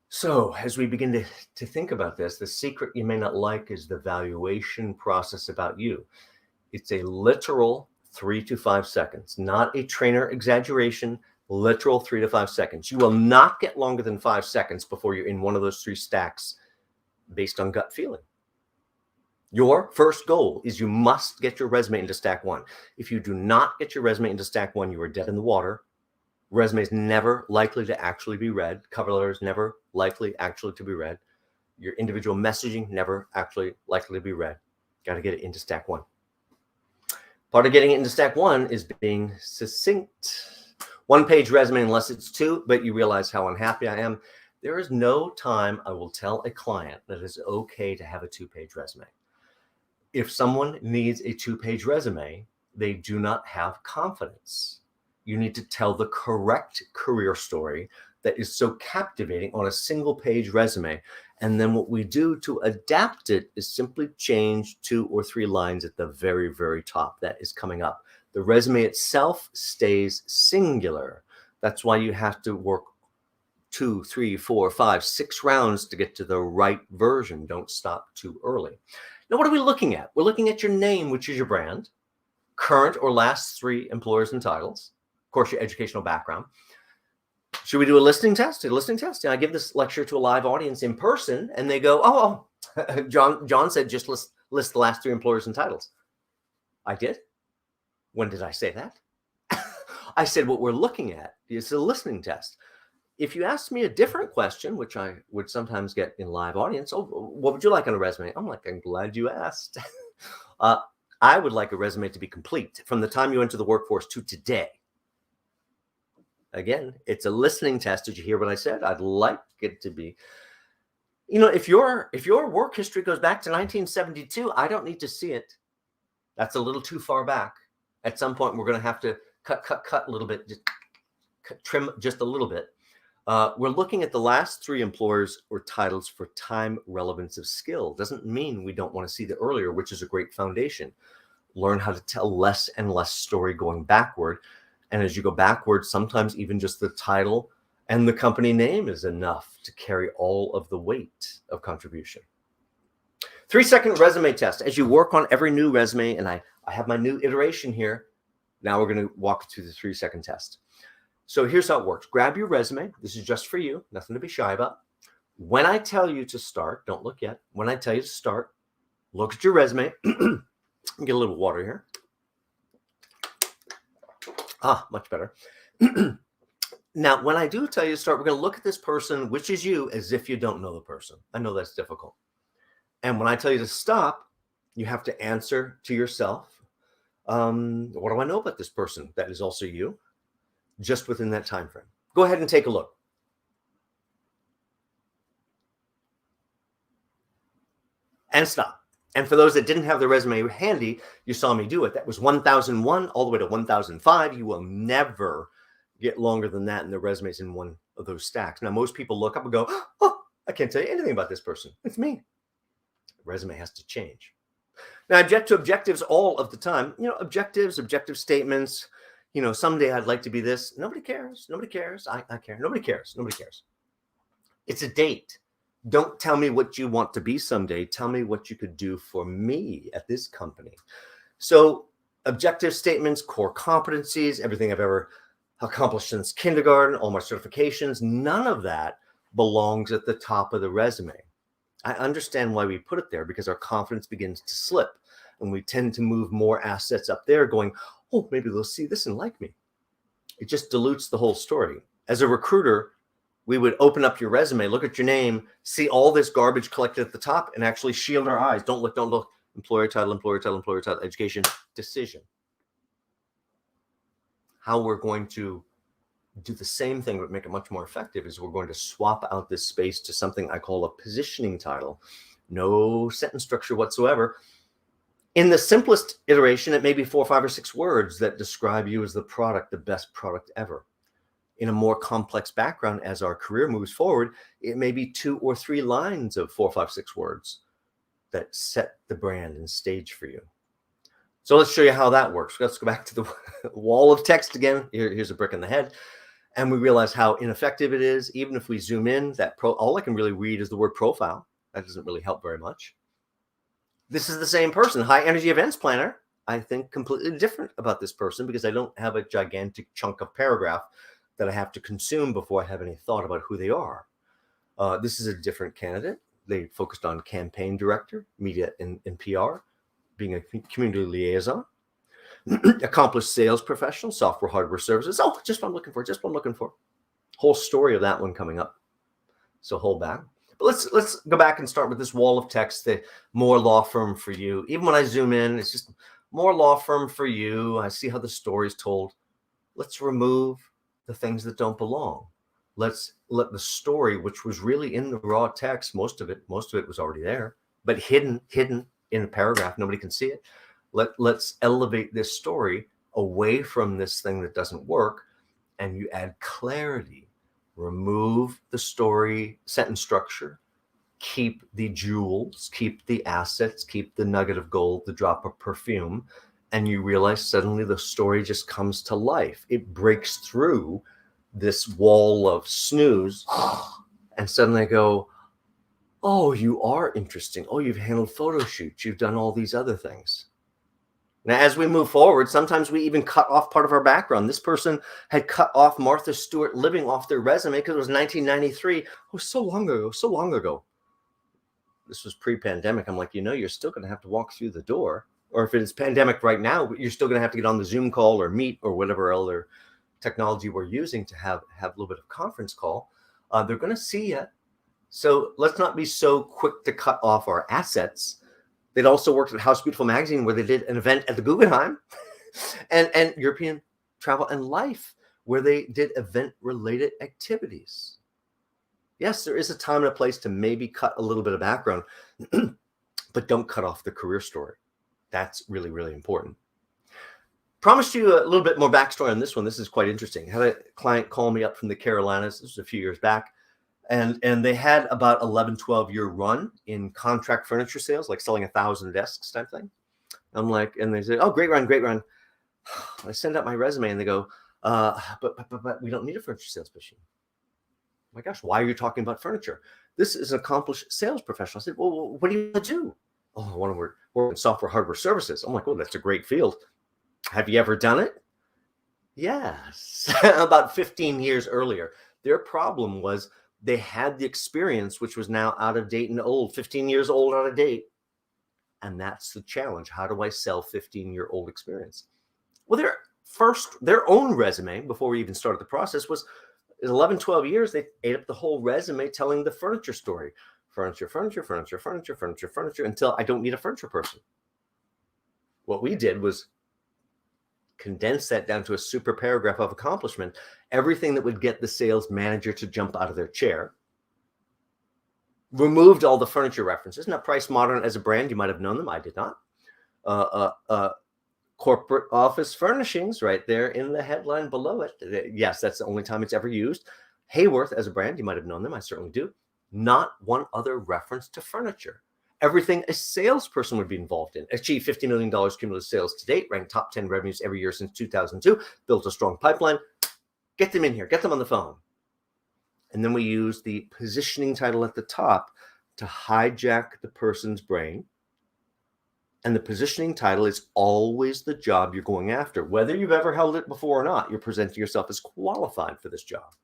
So as we begin to think about this, the secret you may not like is the valuation process about you. It's a literal 3 to 5 seconds, not a trainer exaggeration, literal 3 to 5 seconds. You will not get longer than 5 seconds before you're in one of those 3 stacks based on gut feeling. Your first goal is you must get your resume into stack 1. If you do not get your resume into stack 1, you are dead in the water. Resume is never likely to actually be read. Cover letters never likely actually to be read. Your individual messaging never actually likely to be read. Got to get it into stack 1. Part of getting it into stack 1 is being succinct. 1-page resume, unless it's 2, but you realize how unhappy I am. There is no time I will tell a client that it's okay to have a 2-page resume. If someone needs a 2-page resume, they do not have confidence. You need to tell the correct career story that is so captivating on a single-page resume. And then what we do to adapt it is simply change 2 or 3 lines at the very, very top. That is coming up. The resume itself stays singular. That's why you have to work 2, 3, 4, 5, 6 rounds to get to the right version. Don't stop too early. Now, what are we looking at? We're looking at your name, which is your brand, current or last 3 employers and titles, of course, your educational background. Should we do a listening test? And I give this lecture to a live audience in person, and they go, John said just list the last 3 employers and titles. I did? When did I say that? I said what we're looking at is a listening test. If you asked me a different question, which I would sometimes get in live audience, what would you like on a resume? I'm glad you asked. I would like a resume to be complete from the time you enter the workforce to today. Again, it's a listening test. Did you hear what I said? I'd like it to be. If your work history goes back to 1972, I don't need to see it. That's a little too far back. At some point, we're going to have to cut a little bit, trim just a little bit. We're looking at the last 3 employers or titles for time relevance of skill. Doesn't mean we don't want to see the earlier, which is a great foundation. Learn how to tell less and less story going backward. And as you go backwards, sometimes even just the title and the company name is enough to carry all of the weight of contribution. 3-second resume test. As you work on every new resume, and I have my new iteration here. Now we're going to walk through the 3-second test. So here's how it works. Grab your resume. This is just for you. Nothing to be shy about. When I tell you to start, don't look yet. When I tell you to start, look at your resume. Get a little water here. Much better. Now, when I do tell you to start, we're going to look at this person, which is you, as if you don't know the person. I know that's difficult. And when I tell you to stop, you have to answer to yourself. What do I know about this person? That is also you, just within that time frame. Go ahead and take a look. And stop. And for those that didn't have the resume handy, you saw me do it. That was 1001 all the way to 1005. You will never get longer than that, and their resume's in one of those stacks. Now, most people look up and go, oh, I can't tell you anything about this person. It's me. Resume has to change. Now, I object to objectives all of the time. Objectives, objective statements. Someday I'd like to be this. Nobody cares. Nobody cares. I care. Nobody cares. Nobody cares. It's a date. Don't tell me what you want to be someday. Tell me what you could do for me at this company. So objective statements, core competencies, everything I've ever accomplished since kindergarten, all my certifications, none of that belongs at the top of the resume. I understand why we put it there, because our confidence begins to slip and we tend to move more assets up there going, oh, maybe they'll see this and like me. It just dilutes the whole story. As a recruiter, we would open up your resume, look at your name, see all this garbage collected at the top, and actually shield our eyes. Don't look, don't look. Employer title, employer title, employer title, education, decision. How we're going to do the same thing but make it much more effective is we're going to swap out this space to something I call a positioning title. No sentence structure whatsoever. In the simplest iteration, it may be 4, 5, or 6 words that describe you as the product, the best product ever. In a more complex background, as our career moves forward, it may be 2 or 3 lines of 4, 5, 6 words that set the brand and stage for you. So let's show you how that works. Let's go back to the wall of text again. Here's a brick in the head. And we realize how ineffective it is. Even if we zoom in, all I can really read is the word profile. That doesn't really help very much. This is the same person, high energy events planner. I think completely different about this person because I don't have a gigantic chunk of paragraph that I have to consume before I have any thought about who they are. This is a different candidate. They focused on campaign director, media and PR, being a community liaison, accomplished sales professional, software, hardware, services. Oh, just what I'm looking for, just what I'm looking for. Whole story of that one coming up. So hold back. But let's go back and start with this wall of text, the more law firm for you. Even when I zoom in, it's just more law firm for you. I see how the story is told. Let's remove the things that don't belong. Let's let the story, which was really in the raw text, most of it was already there, but hidden in a paragraph. Nobody can see it. Let's elevate this story away from this thing that doesn't work, and you add clarity. Remove the story sentence structure, keep the jewels, keep the assets, keep the nugget of gold, the drop of perfume, and you realize suddenly the story just comes to life. It breaks through this wall of snooze, and suddenly I go, oh, you are interesting. Oh, you've handled photo shoots. You've done all these other things. Now, as we move forward, sometimes we even cut off part of our background. This person had cut off Martha Stewart living off their resume because it was 1993. Oh, so long ago. This was pre-pandemic. I'm like, you're still going to have to walk through the door. Or if it's pandemic right now, you're still going to have to get on the Zoom call or Meet or whatever other technology we're using to have a little bit of conference call. They're going to see you. So let's not be so quick to cut off our assets. They'd also worked at House Beautiful Magazine, where they did an event at the Guggenheim, and European Travel and Life, where they did event-related activities. Yes, there is a time and a place to maybe cut a little bit of background, but don't cut off the career story. That's really, really important. Promised you a little bit more backstory on this one. This is quite interesting. I had a client call me up from the Carolinas. This was a few years back. And they had about 11, 12-year run in contract furniture sales, like selling 1,000 desks type thing. I'm like, and they say, oh, great run. I send out my resume and they go, but we don't need a furniture sales machine. Oh my gosh, why are you talking about furniture? This is an accomplished sales professional. I said, well, what do you want to do? Oh, I want to work in software, hardware, services. I'm like, oh, that's a great field. Have you ever done it? Yes. About 15 years earlier. Their problem was they had the experience, which was now out of date and old, 15 years old, out of date. And that's the challenge. How do I sell 15-year-old experience? Well, their own resume, before we even started the process, was 11, 12 years. They ate up the whole resume telling the furniture story. Furniture, until I don't need a furniture person. What we did was condense that down to a super paragraph of accomplishment, everything that would get the sales manager to jump out of their chair. Removed all the furniture references. Now, Price Modern as a brand, you might have known them. I did not. corporate office furnishings right there in the headline below it. Yes, that's the only time it's ever used. Hayworth as a brand, you might have known them. I certainly do. Not one other reference to furniture. Everything a salesperson would be involved in. Achieved $50 million cumulative sales to date, ranked top 10 revenues every year since 2002, built a strong pipeline. Get them in here, get them on the phone. And then we use the positioning title at the top to hijack the person's brain. And the positioning title is always the job you're going after. Whether you've ever held it before or not, you're presenting yourself as qualified for this job.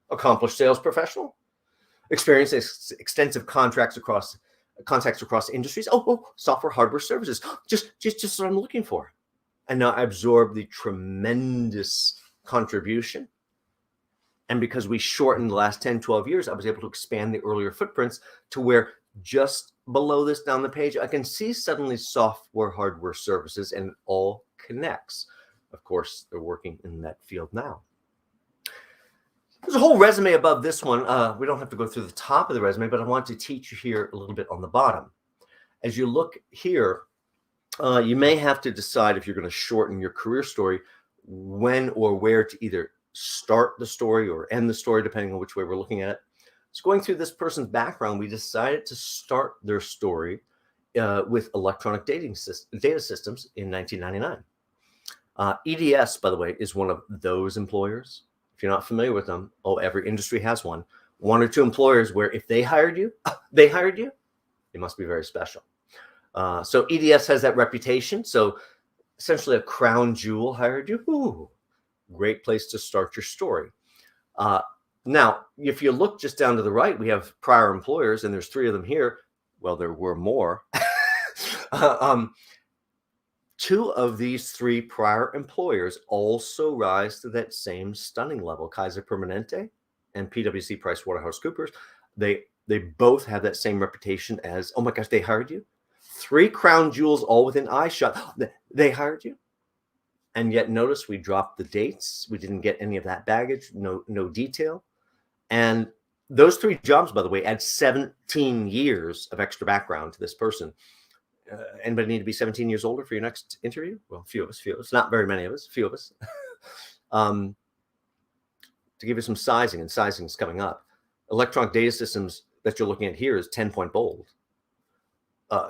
Accomplished sales professional, experience extensive contacts across industries. Software, hardware, services. Just what I'm looking for. And now I absorb the tremendous contribution. And because we shortened the last 10, 12 years, I was able to expand the earlier footprints to where just below this down the page, I can see suddenly software, hardware, services, and it all connects. Of course, they're working in that field now. There's a whole resume above this one. We don't have to go through the top of the resume, but I want to teach you here a little bit on the bottom. As you look here, you may have to decide if you're going to shorten your career story, when or where to either start the story or end the story, depending on which way we're looking at it. So going through this person's background, we decided to start their story with electronic data systems in 1999. EDS, by the way, is one of those employers. If you're not familiar with them, every industry has one. One or two employers where if they hired you, it must be very special. So EDS has that reputation. So essentially a crown jewel hired you. Ooh, great place to start your story. Now, if you look just down to the right, we have prior employers, and there's 3 of them here. Well, there were more. 2 of these 3 prior employers also rise to that same stunning level. Kaiser Permanente and PwC PricewaterhouseCoopers. They both have that same reputation as, oh my gosh, they hired you. 3 crown jewels all within eyeshot. They hired you. And yet notice we dropped the dates. We didn't get any of that baggage, no detail. And those 3 jobs, by the way, add 17 years of extra background to this person. Anybody need to be 17 years older for your next interview? Well, few of us, not very many of us, few of us. To give you some sizing, and sizing is coming up, electronic data systems that you're looking at here is 10-point bold.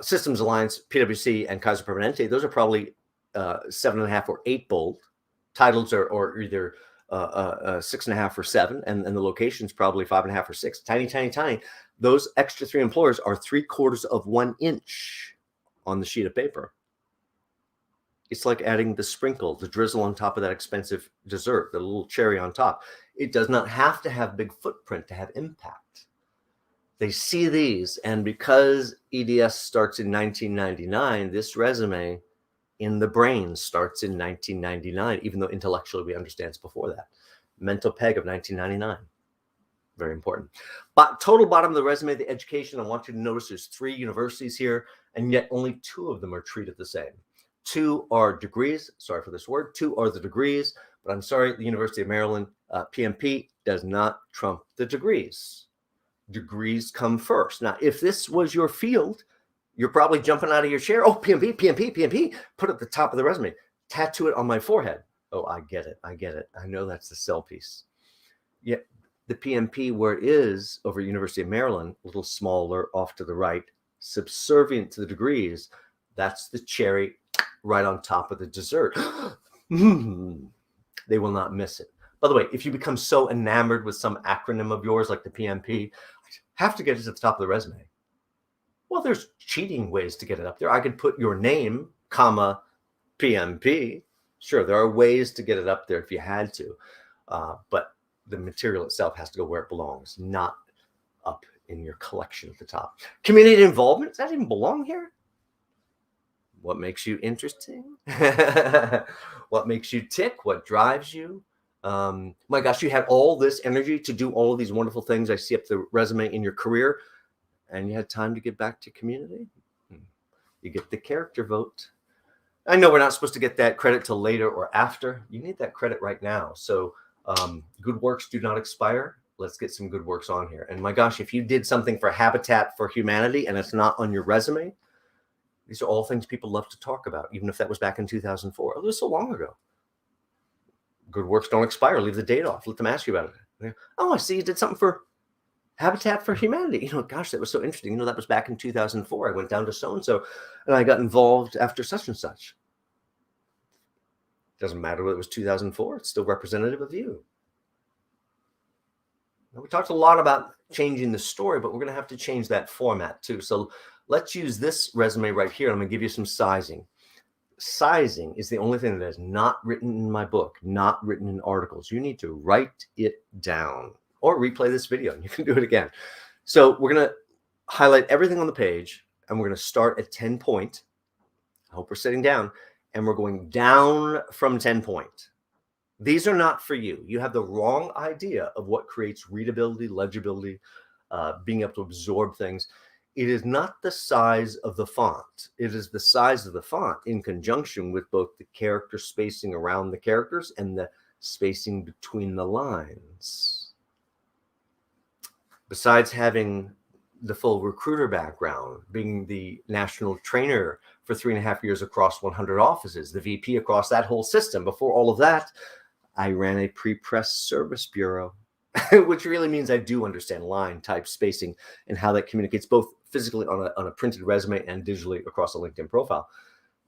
Systems Alliance, PwC, and Kaiser Permanente, those are probably 7.5 or 8 bold. Titles are either 6.5 or 7, and the location's probably 5.5 or 6. Tiny. Those extra 3 employers are 3/4 of 1 inch on the sheet of paper. It's like adding the sprinkle, the drizzle on top of that expensive dessert, the little cherry on top. It does not have to have big footprint to have impact. They see these, and because EDS starts in 1999, this resume in the brain starts in 1999, even though intellectually we understand it's before that. Mental peg of 1999. Very important. But total bottom of the resume, the education, I want you to notice there's 3 universities here, and yet only 2 of them are treated the same. 2 are degrees. Sorry for this word. 2 are the degrees, but I'm sorry, the University of Maryland, PMP, does not trump the degrees. Degrees come first. Now, if this was your field, you're probably jumping out of your chair. Oh, PMP, put it at the top of the resume. Tattoo it on my forehead. Oh, I get it. I know that's the sell piece. Yet the PMP, where it is over at University of Maryland, a little smaller off to the right, subservient to the degrees, that's the cherry right on top of the dessert. They will not miss it. By the way, if you become so enamored with some acronym of yours like the PMP, have to get it to the top of the resume. Well, there's cheating ways to get it up there. I could put your name, comma, PMP. Sure, there are ways to get it up there if you had to. But the material itself has to go where it belongs, not up in your collection at the top. Community involvement, does that even belong here? What makes you interesting? What makes you tick? What drives you? My gosh, you had all this energy to do all of these wonderful things I see up the resume in your career, and you had time to get back to community. You get the character vote. I know we're not supposed to get that credit till later or after. You need that credit right now. So good works do not expire. Let's get some good works on here. And my gosh, if you did something for Habitat for Humanity and it's not on your resume, These are all things people love to talk about, even if that was back in 2004. It was so long ago. Good works don't expire. Leave the date off. Let them ask you about it. Oh, I see you did something for Habitat for Humanity. Gosh, that was so interesting. That was back in 2004. I went down to so-and-so and I got involved after such and such. Doesn't matter whether it was 2004. It's still representative of you. Now, we talked a lot about changing the story, but we're going to have to change that format too. So let's use this resume right here. I'm going to give you some sizing. Sizing is the only thing that is not written in my book, not written in articles. You need to write it down or replay this video and you can do it again. So we're going to highlight everything on the page and we're going to start at 10 point. I hope we're sitting down and we're going down from 10 point. These are not for you. You have the wrong idea of what creates readability, legibility, being able to absorb things. It is not the size of the font. It is the size of the font in conjunction with both the character spacing around the characters and the spacing between the lines. Besides having the full recruiter background, being the national trainer for 3.5 years across 100 offices, the VP across that whole system. Before all of that, I ran a pre-press service bureau, which really means I do understand line type spacing and how that communicates both physically on a printed resume and digitally across a LinkedIn profile.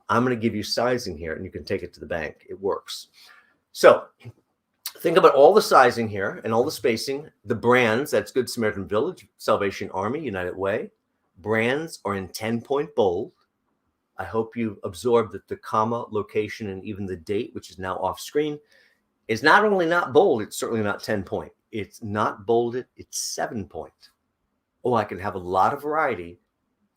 I'm going to give you sizing here and you can take it to the bank. It works. So think about all the sizing here and all the spacing. The brands, that's Good Samaritan Village, Salvation Army, United Way. Brands are in 10-point bold. I hope you absorbed that the comma, location, and even the date, which is now off screen, is not only not bold, it's certainly not 10-point. It's not bolded, it's 7-point. Oh, I can have a lot of variety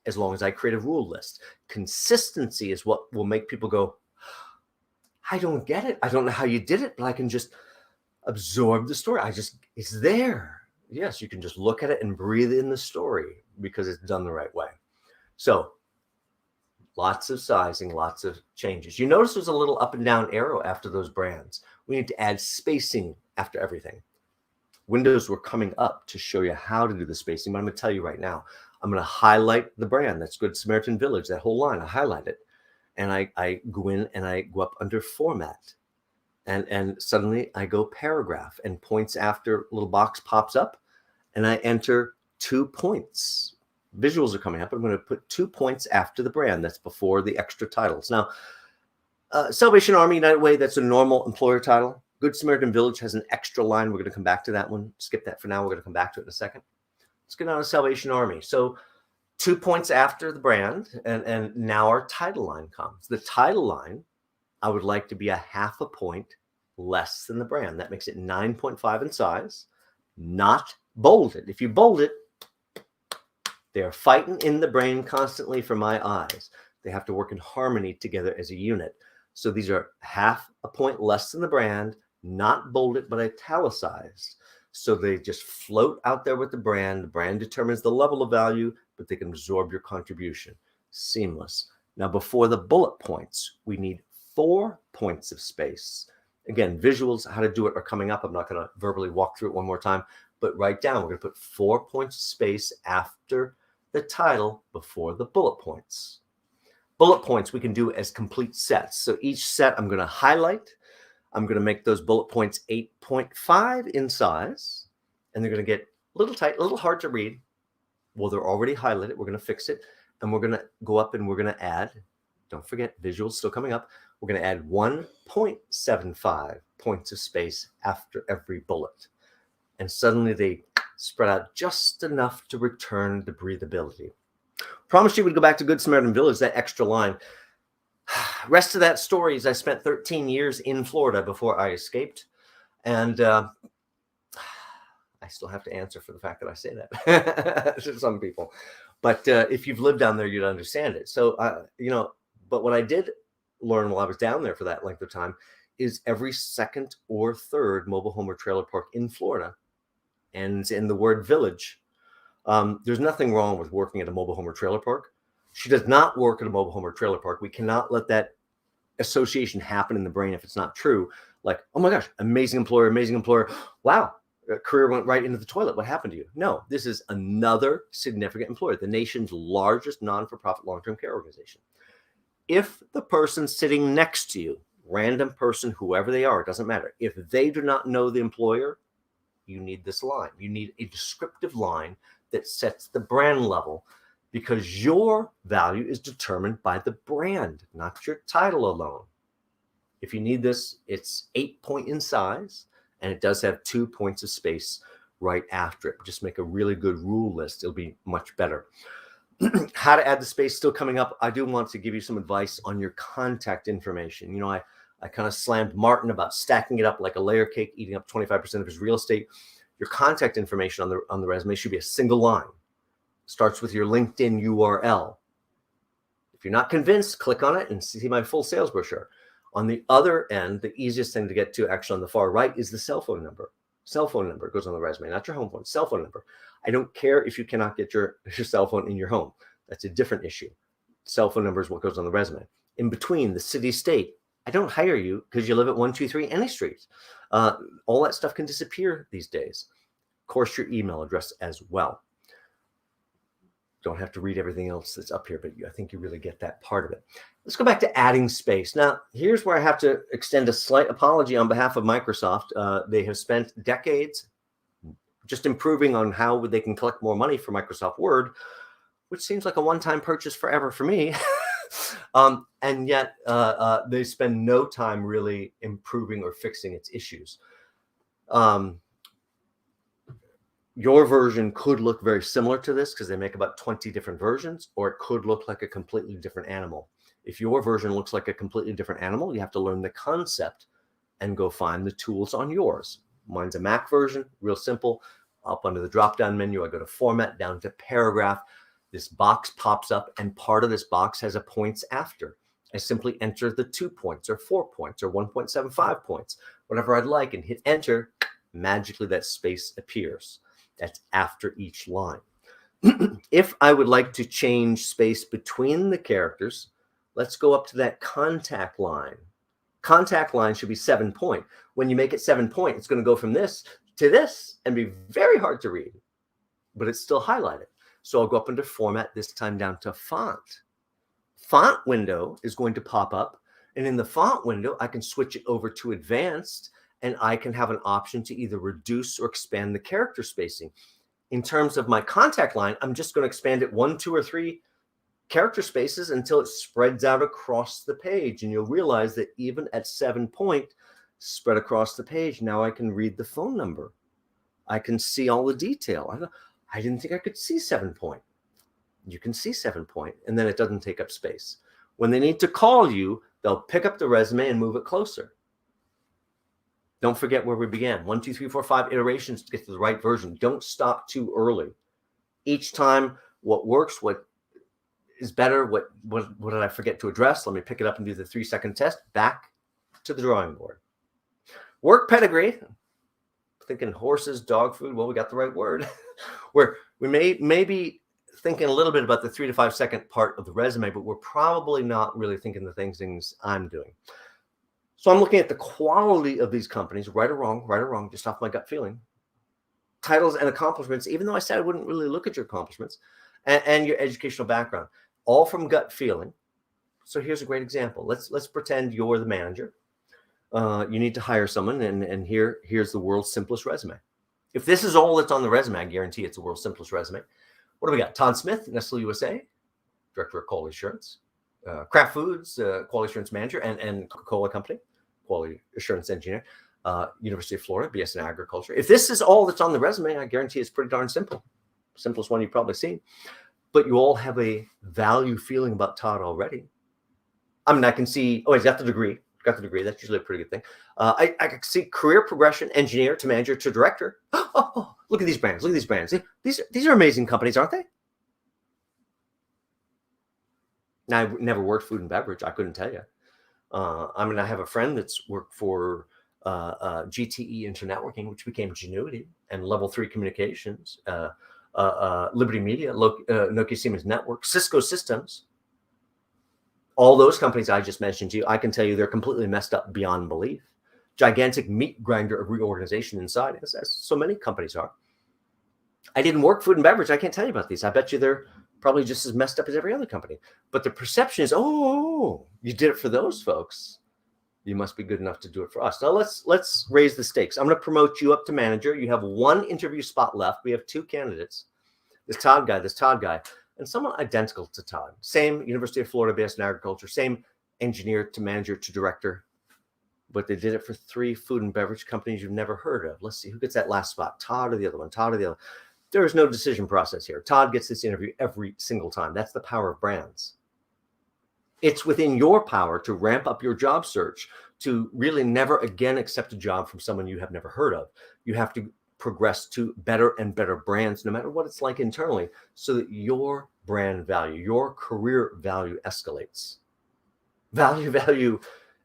as long as I create a rule list. Consistency is what will make people go, I don't get it. I don't know how you did it, but I can just absorb the story. It's there. Yes, you can just look at it and breathe in the story because it's done the right way. So lots of sizing, lots of changes. You notice there's a little up and down arrow after those brands. We need to add spacing after everything. Windows were coming up to show you how to do the spacing, but I'm going to tell you right now. I'm going to highlight the brand. That's Good Samaritan Village, that whole line. I highlight it, and I go in and I go up under Format, and suddenly I go Paragraph, and points after little box pops up, and I enter 2 points. Visuals are coming up. I'm going to put 2 points after the brand. That's before the extra titles. Now, Salvation Army, United Way, that's a normal employer title. Good Samaritan Village has an extra line. We're going to come back to that one. Skip that for now. We're going to come back to it in a second. Let's get on to Salvation Army. So 2 points after the brand, and now our title line comes. The title line, I would like to be a 0.5 point less than the brand. That makes it 9.5 in size, not bolded. If you bold it, they're fighting in the brain constantly for my eyes. They have to work in harmony together as a unit. So these are 0.5 point less than the brand, not bolded, but italicized. So they just float out there with the brand. The brand determines the level of value, but they can absorb your contribution. Seamless. Now, before the bullet points, we need 4 points of space. Again, visuals, how to do it are coming up. I'm not going to verbally walk through it one more time, but write down. We're going to put 4 points of space after the title before the bullet points. Bullet points we can do as complete sets. So each set I'm going to highlight. I'm going to make those bullet points 8.5 in size, and they're going to get a little tight, a little hard to read. Well, they're already highlighted. We're going to fix it, and we're going to go up and we're going to add, don't forget, visuals still coming up. We're going to add 1.75 points of space after every bullet. And suddenly they spread out just enough to return the breathability. Promised you we'd go back to Good Samaritan Village, that extra line. Rest of that story is I spent 13 years in Florida before I escaped. And I still have to answer for the fact that I say that to some people. But if you've lived down there, you'd understand it. So, but what I did learn while I was down there for that length of time is every second or third mobile home or trailer park in Florida ends in the word village. There's nothing wrong with working at a mobile home or trailer park. She does not work at a mobile home or trailer park. We cannot let that association happen in the brain if it's not true. Like, oh my gosh, amazing employer, amazing employer. Wow, career went right into the toilet. What happened to you? No, this is another significant employer, the nation's largest non-for-profit long-term care organization. If the person sitting next to you, random person, whoever they are, it doesn't matter. If they do not know the employer, you need this line. You need a descriptive line that sets the brand level, because your value is determined by the brand, not your title alone. If you need this, it's 8-point in size, and it does have 2 points of space right after it. Just make a really good rule list. It'll be much better. How to add the space, still coming up. I do want to give you some advice on your contact information. You know, I kind of slammed Martin about stacking it up like a layer cake, eating up 25% of his real estate. Your contact information on the resume should be a single line. Starts with your LinkedIn URL. If you're not convinced, click on it and see my full sales brochure. On the other end, the easiest thing to get to, actually on the far right, is the cell phone number. Cell phone number goes on the resume, not your home phone. Cell phone number. I don't care if you cannot get your cell phone in your home. That's a different issue. Cell phone number is what goes on the resume. In between, the city, state. I don't hire you because you live at 123 any street. All that stuff can disappear these days. Of course, your email address as well. Don't have to read everything else that's up here, but I think you really get that part of it. Let's go back to adding space. Now, here's where I have to extend a slight apology on behalf of Microsoft. They have spent decades just improving on how they can collect more money for Microsoft Word, which seems like a one-time purchase forever for me. And yet they spend no time really improving or fixing its issues. Your version could look very similar to this because they make about 20 different versions, or it could look like a completely different animal. If your version looks like a completely different animal, you have to learn the concept and go find the tools on yours. Mine's a Mac version, real simple. Up under the drop-down menu, I go to Format, down to Paragraph. This box pops up, and part of this box has a points after. I simply enter the 2 points or 4 points or 1.75 points, whatever I'd like, and hit enter. Magically, that space appears. That's after each line. If I would like to change space between the characters, let's go up to that contact line. Contact line should be 7 point. When you make it 7 point, it's going to go from this to this and be very hard to read, but it's still highlighted. So I'll go up into Format, this time down to Font. Font window is going to pop up, and in the font window, I can switch it over to Advanced, and I can have an option to either reduce or expand the character spacing. In terms of my contact line, I'm just going to expand it 1, 2, or 3 character spaces until it spreads out across the page. And you'll realize that even at 7 point, spread across the page, now I can read the phone number. I can see all the detail. I didn't think I could see 7 point. You can see 7 point, and then it doesn't take up space. When they need to call you, they'll pick up the resume and move it closer. Don't forget where we began. 1, 2, 3, 4, 5 iterations to get to the right version. Don't stop too early. Each time, what works, what is better, what did I forget to address? Let me pick it up and do the 3-second test. Back to the drawing board. Work pedigree. Thinking horses, dog food. Well, we got the right word. Where we may be thinking a little bit about the 3 to 5 second part of the resume, but we're probably not really thinking the things I'm doing. So I'm looking at the quality of these companies, right or wrong, just off my gut feeling. Titles and accomplishments, even though I said I wouldn't really look at your accomplishments, and your educational background, all from gut feeling. So here's a great example. Let's pretend you're the manager. You need to hire someone, and here's the world's simplest resume. If this is all that's on the resume, I guarantee it's the world's simplest resume. What do we got? Todd Smith, Nestle USA, Director of Quality Assurance. Kraft Foods, Quality Assurance Manager, and Coca-Cola Company, Quality Assurance Engineer. University of Florida, BS in Agriculture. If this is all that's on the resume, I guarantee it's pretty darn simple. Simplest one you've probably seen. But you all have a value feeling about Todd already. I mean, I can see, he's got the degree. Got the degree. That's usually a pretty good thing. I can see career progression, engineer to manager to director. Look at these brands. Look at these brands. These are amazing companies, aren't they? Now, I never worked food and beverage. I couldn't tell you. I have a friend that's worked for GTE Internetworking, which became Genuity, and Level 3 Communications, Liberty Media, Nokia Siemens Network, Cisco Systems. All those companies I just mentioned to you, I can tell you they're completely messed up beyond belief. Gigantic meat grinder of reorganization inside, as so many companies are. I didn't work food and beverage. I can't tell you about these. I bet you they're probably just as messed up as every other company. But the perception is, oh, you did it for those folks. You must be good enough to do it for us. Now let's raise the stakes. I'm going to promote you up to manager. You have one interview spot left. We have two candidates. This Todd guy, and someone identical to Todd. Same University of Florida based in agriculture, same engineer to manager to director. But they did it for 3 food and beverage companies you've never heard of. Let's see who gets that last spot. Todd or the other one, Todd or the other. There is no decision process here. Todd gets this interview every single time. That's the power of brands. It's within your power to ramp up your job search, to really never again accept a job from someone you have never heard of. You have to progress to better and better brands, no matter what it's like internally, so that your brand value, your career value escalates. Value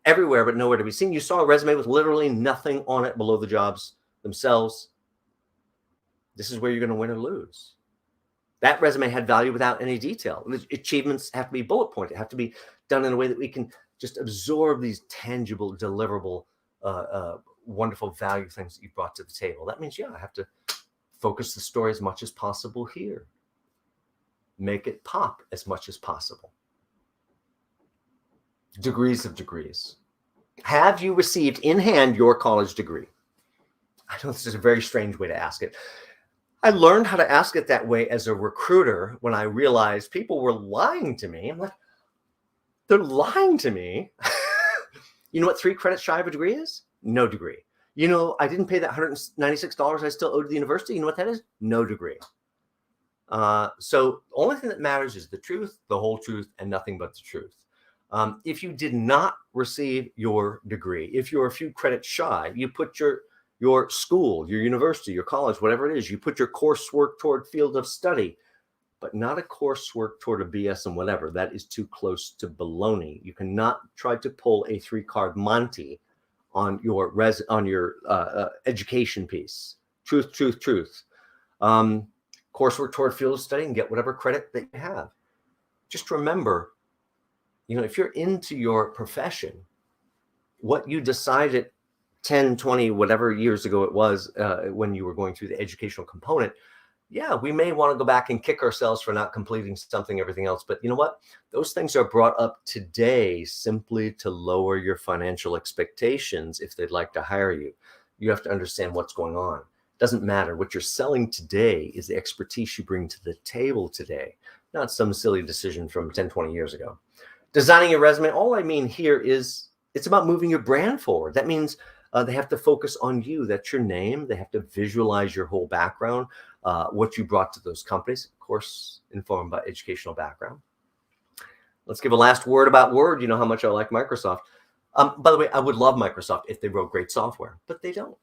everywhere, but nowhere to be seen. You saw a resume with literally nothing on it below the jobs themselves. This is where you're going to win or lose. That resume had value without any detail. The achievements have to be bullet pointed, have to be done in a way that we can just absorb these tangible, deliverable, wonderful value things that you brought to the table. That means, I have to focus the story as much as possible here. Make it pop as much as possible. Degrees of degrees. Have you received in hand your college degree? I know this is a very strange way to ask it. I learned how to ask it that way as a recruiter when I realized people were lying to me. I'm like, they're lying to me. You know what 3 credits shy of a degree is? No degree. You know, I didn't pay that $196 I still owed to the university. You know what that is? No degree. So the only thing that matters is the truth, the whole truth, and nothing but the truth. If you did not receive your degree, if you're a few credits shy, you put your school, your university, your college, whatever it is, you put your coursework toward field of study, but not a coursework toward a BS and whatever. That is too close to baloney. You cannot try to pull a 3-card Monty on your education piece. Truth. Coursework toward field of study and get whatever credit that you have. Just remember, if you're into your profession, what you decided 10, 20, whatever years ago it was when you were going through the educational component, we may want to go back and kick ourselves for not completing something, everything else. But you know what? Those things are brought up today simply to lower your financial expectations if they'd like to hire you. You have to understand what's going on. Doesn't matter. What you're selling today is the expertise you bring to the table today, not some silly decision from 10, 20 years ago. Designing your resume, all I mean here is it's about moving your brand forward. That means they have to focus on you. That's your name. They have to visualize your whole background, what you brought to those companies, of course, informed by educational background. Let's give a last word about Word. You know how much I like Microsoft. By the way, I would love Microsoft if they wrote great software, but they don't.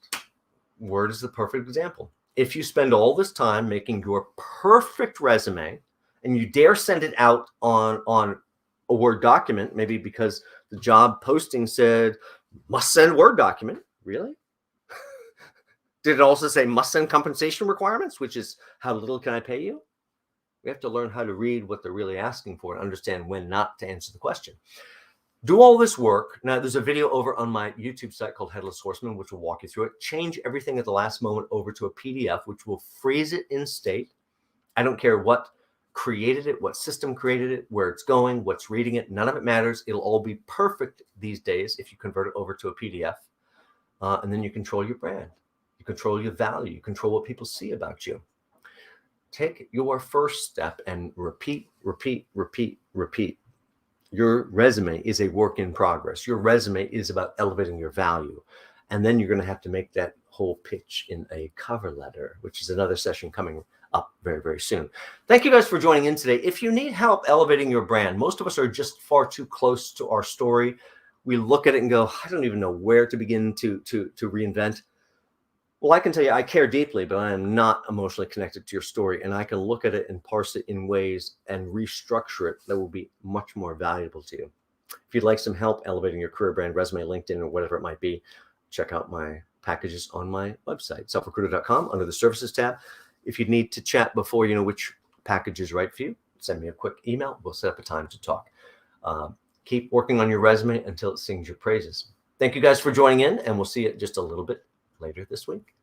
Word is the perfect example. If you spend all this time making your perfect resume and you dare send it out on a Word document, maybe because the job posting said, must send Word document. Really? Did it also say must send compensation requirements, which is how little can I pay you? We have to learn how to read what they're really asking for and understand when not to answer the question. Do all this work. Now, there's a video over on my YouTube site called Headless Horseman, which will walk you through it. Change everything at the last moment over to a PDF, which will freeze it in state. I don't care what created it, what system created it, where it's going, what's reading it. None of it matters. It'll all be perfect these days if you convert it over to a PDF. And then you control your brand. You control your value. You control what people see about you. Take your first step and repeat. Your resume is a work in progress. Your resume is about elevating your value. And then you're going to have to make that whole pitch in a cover letter, which is another session coming up very, very soon. Thank you guys for joining in today. If you need help elevating your brand, most of us are just far too close to our story. We look at it and go, I don't even know where to begin to reinvent. Well, I can tell you, I care deeply, but I am not emotionally connected to your story. And I can look at it and parse it in ways and restructure it that will be much more valuable to you. If you'd like some help elevating your career, brand, resume, LinkedIn, or whatever it might be, check out my packages on my website, SelfRecruiter.com, under the Services tab. If you need to chat before you know which package is right for you, send me a quick email. We'll set up a time to talk. Keep working on your resume until it sings your praises. Thank you guys for joining in, and we'll see you just a little bit later this week.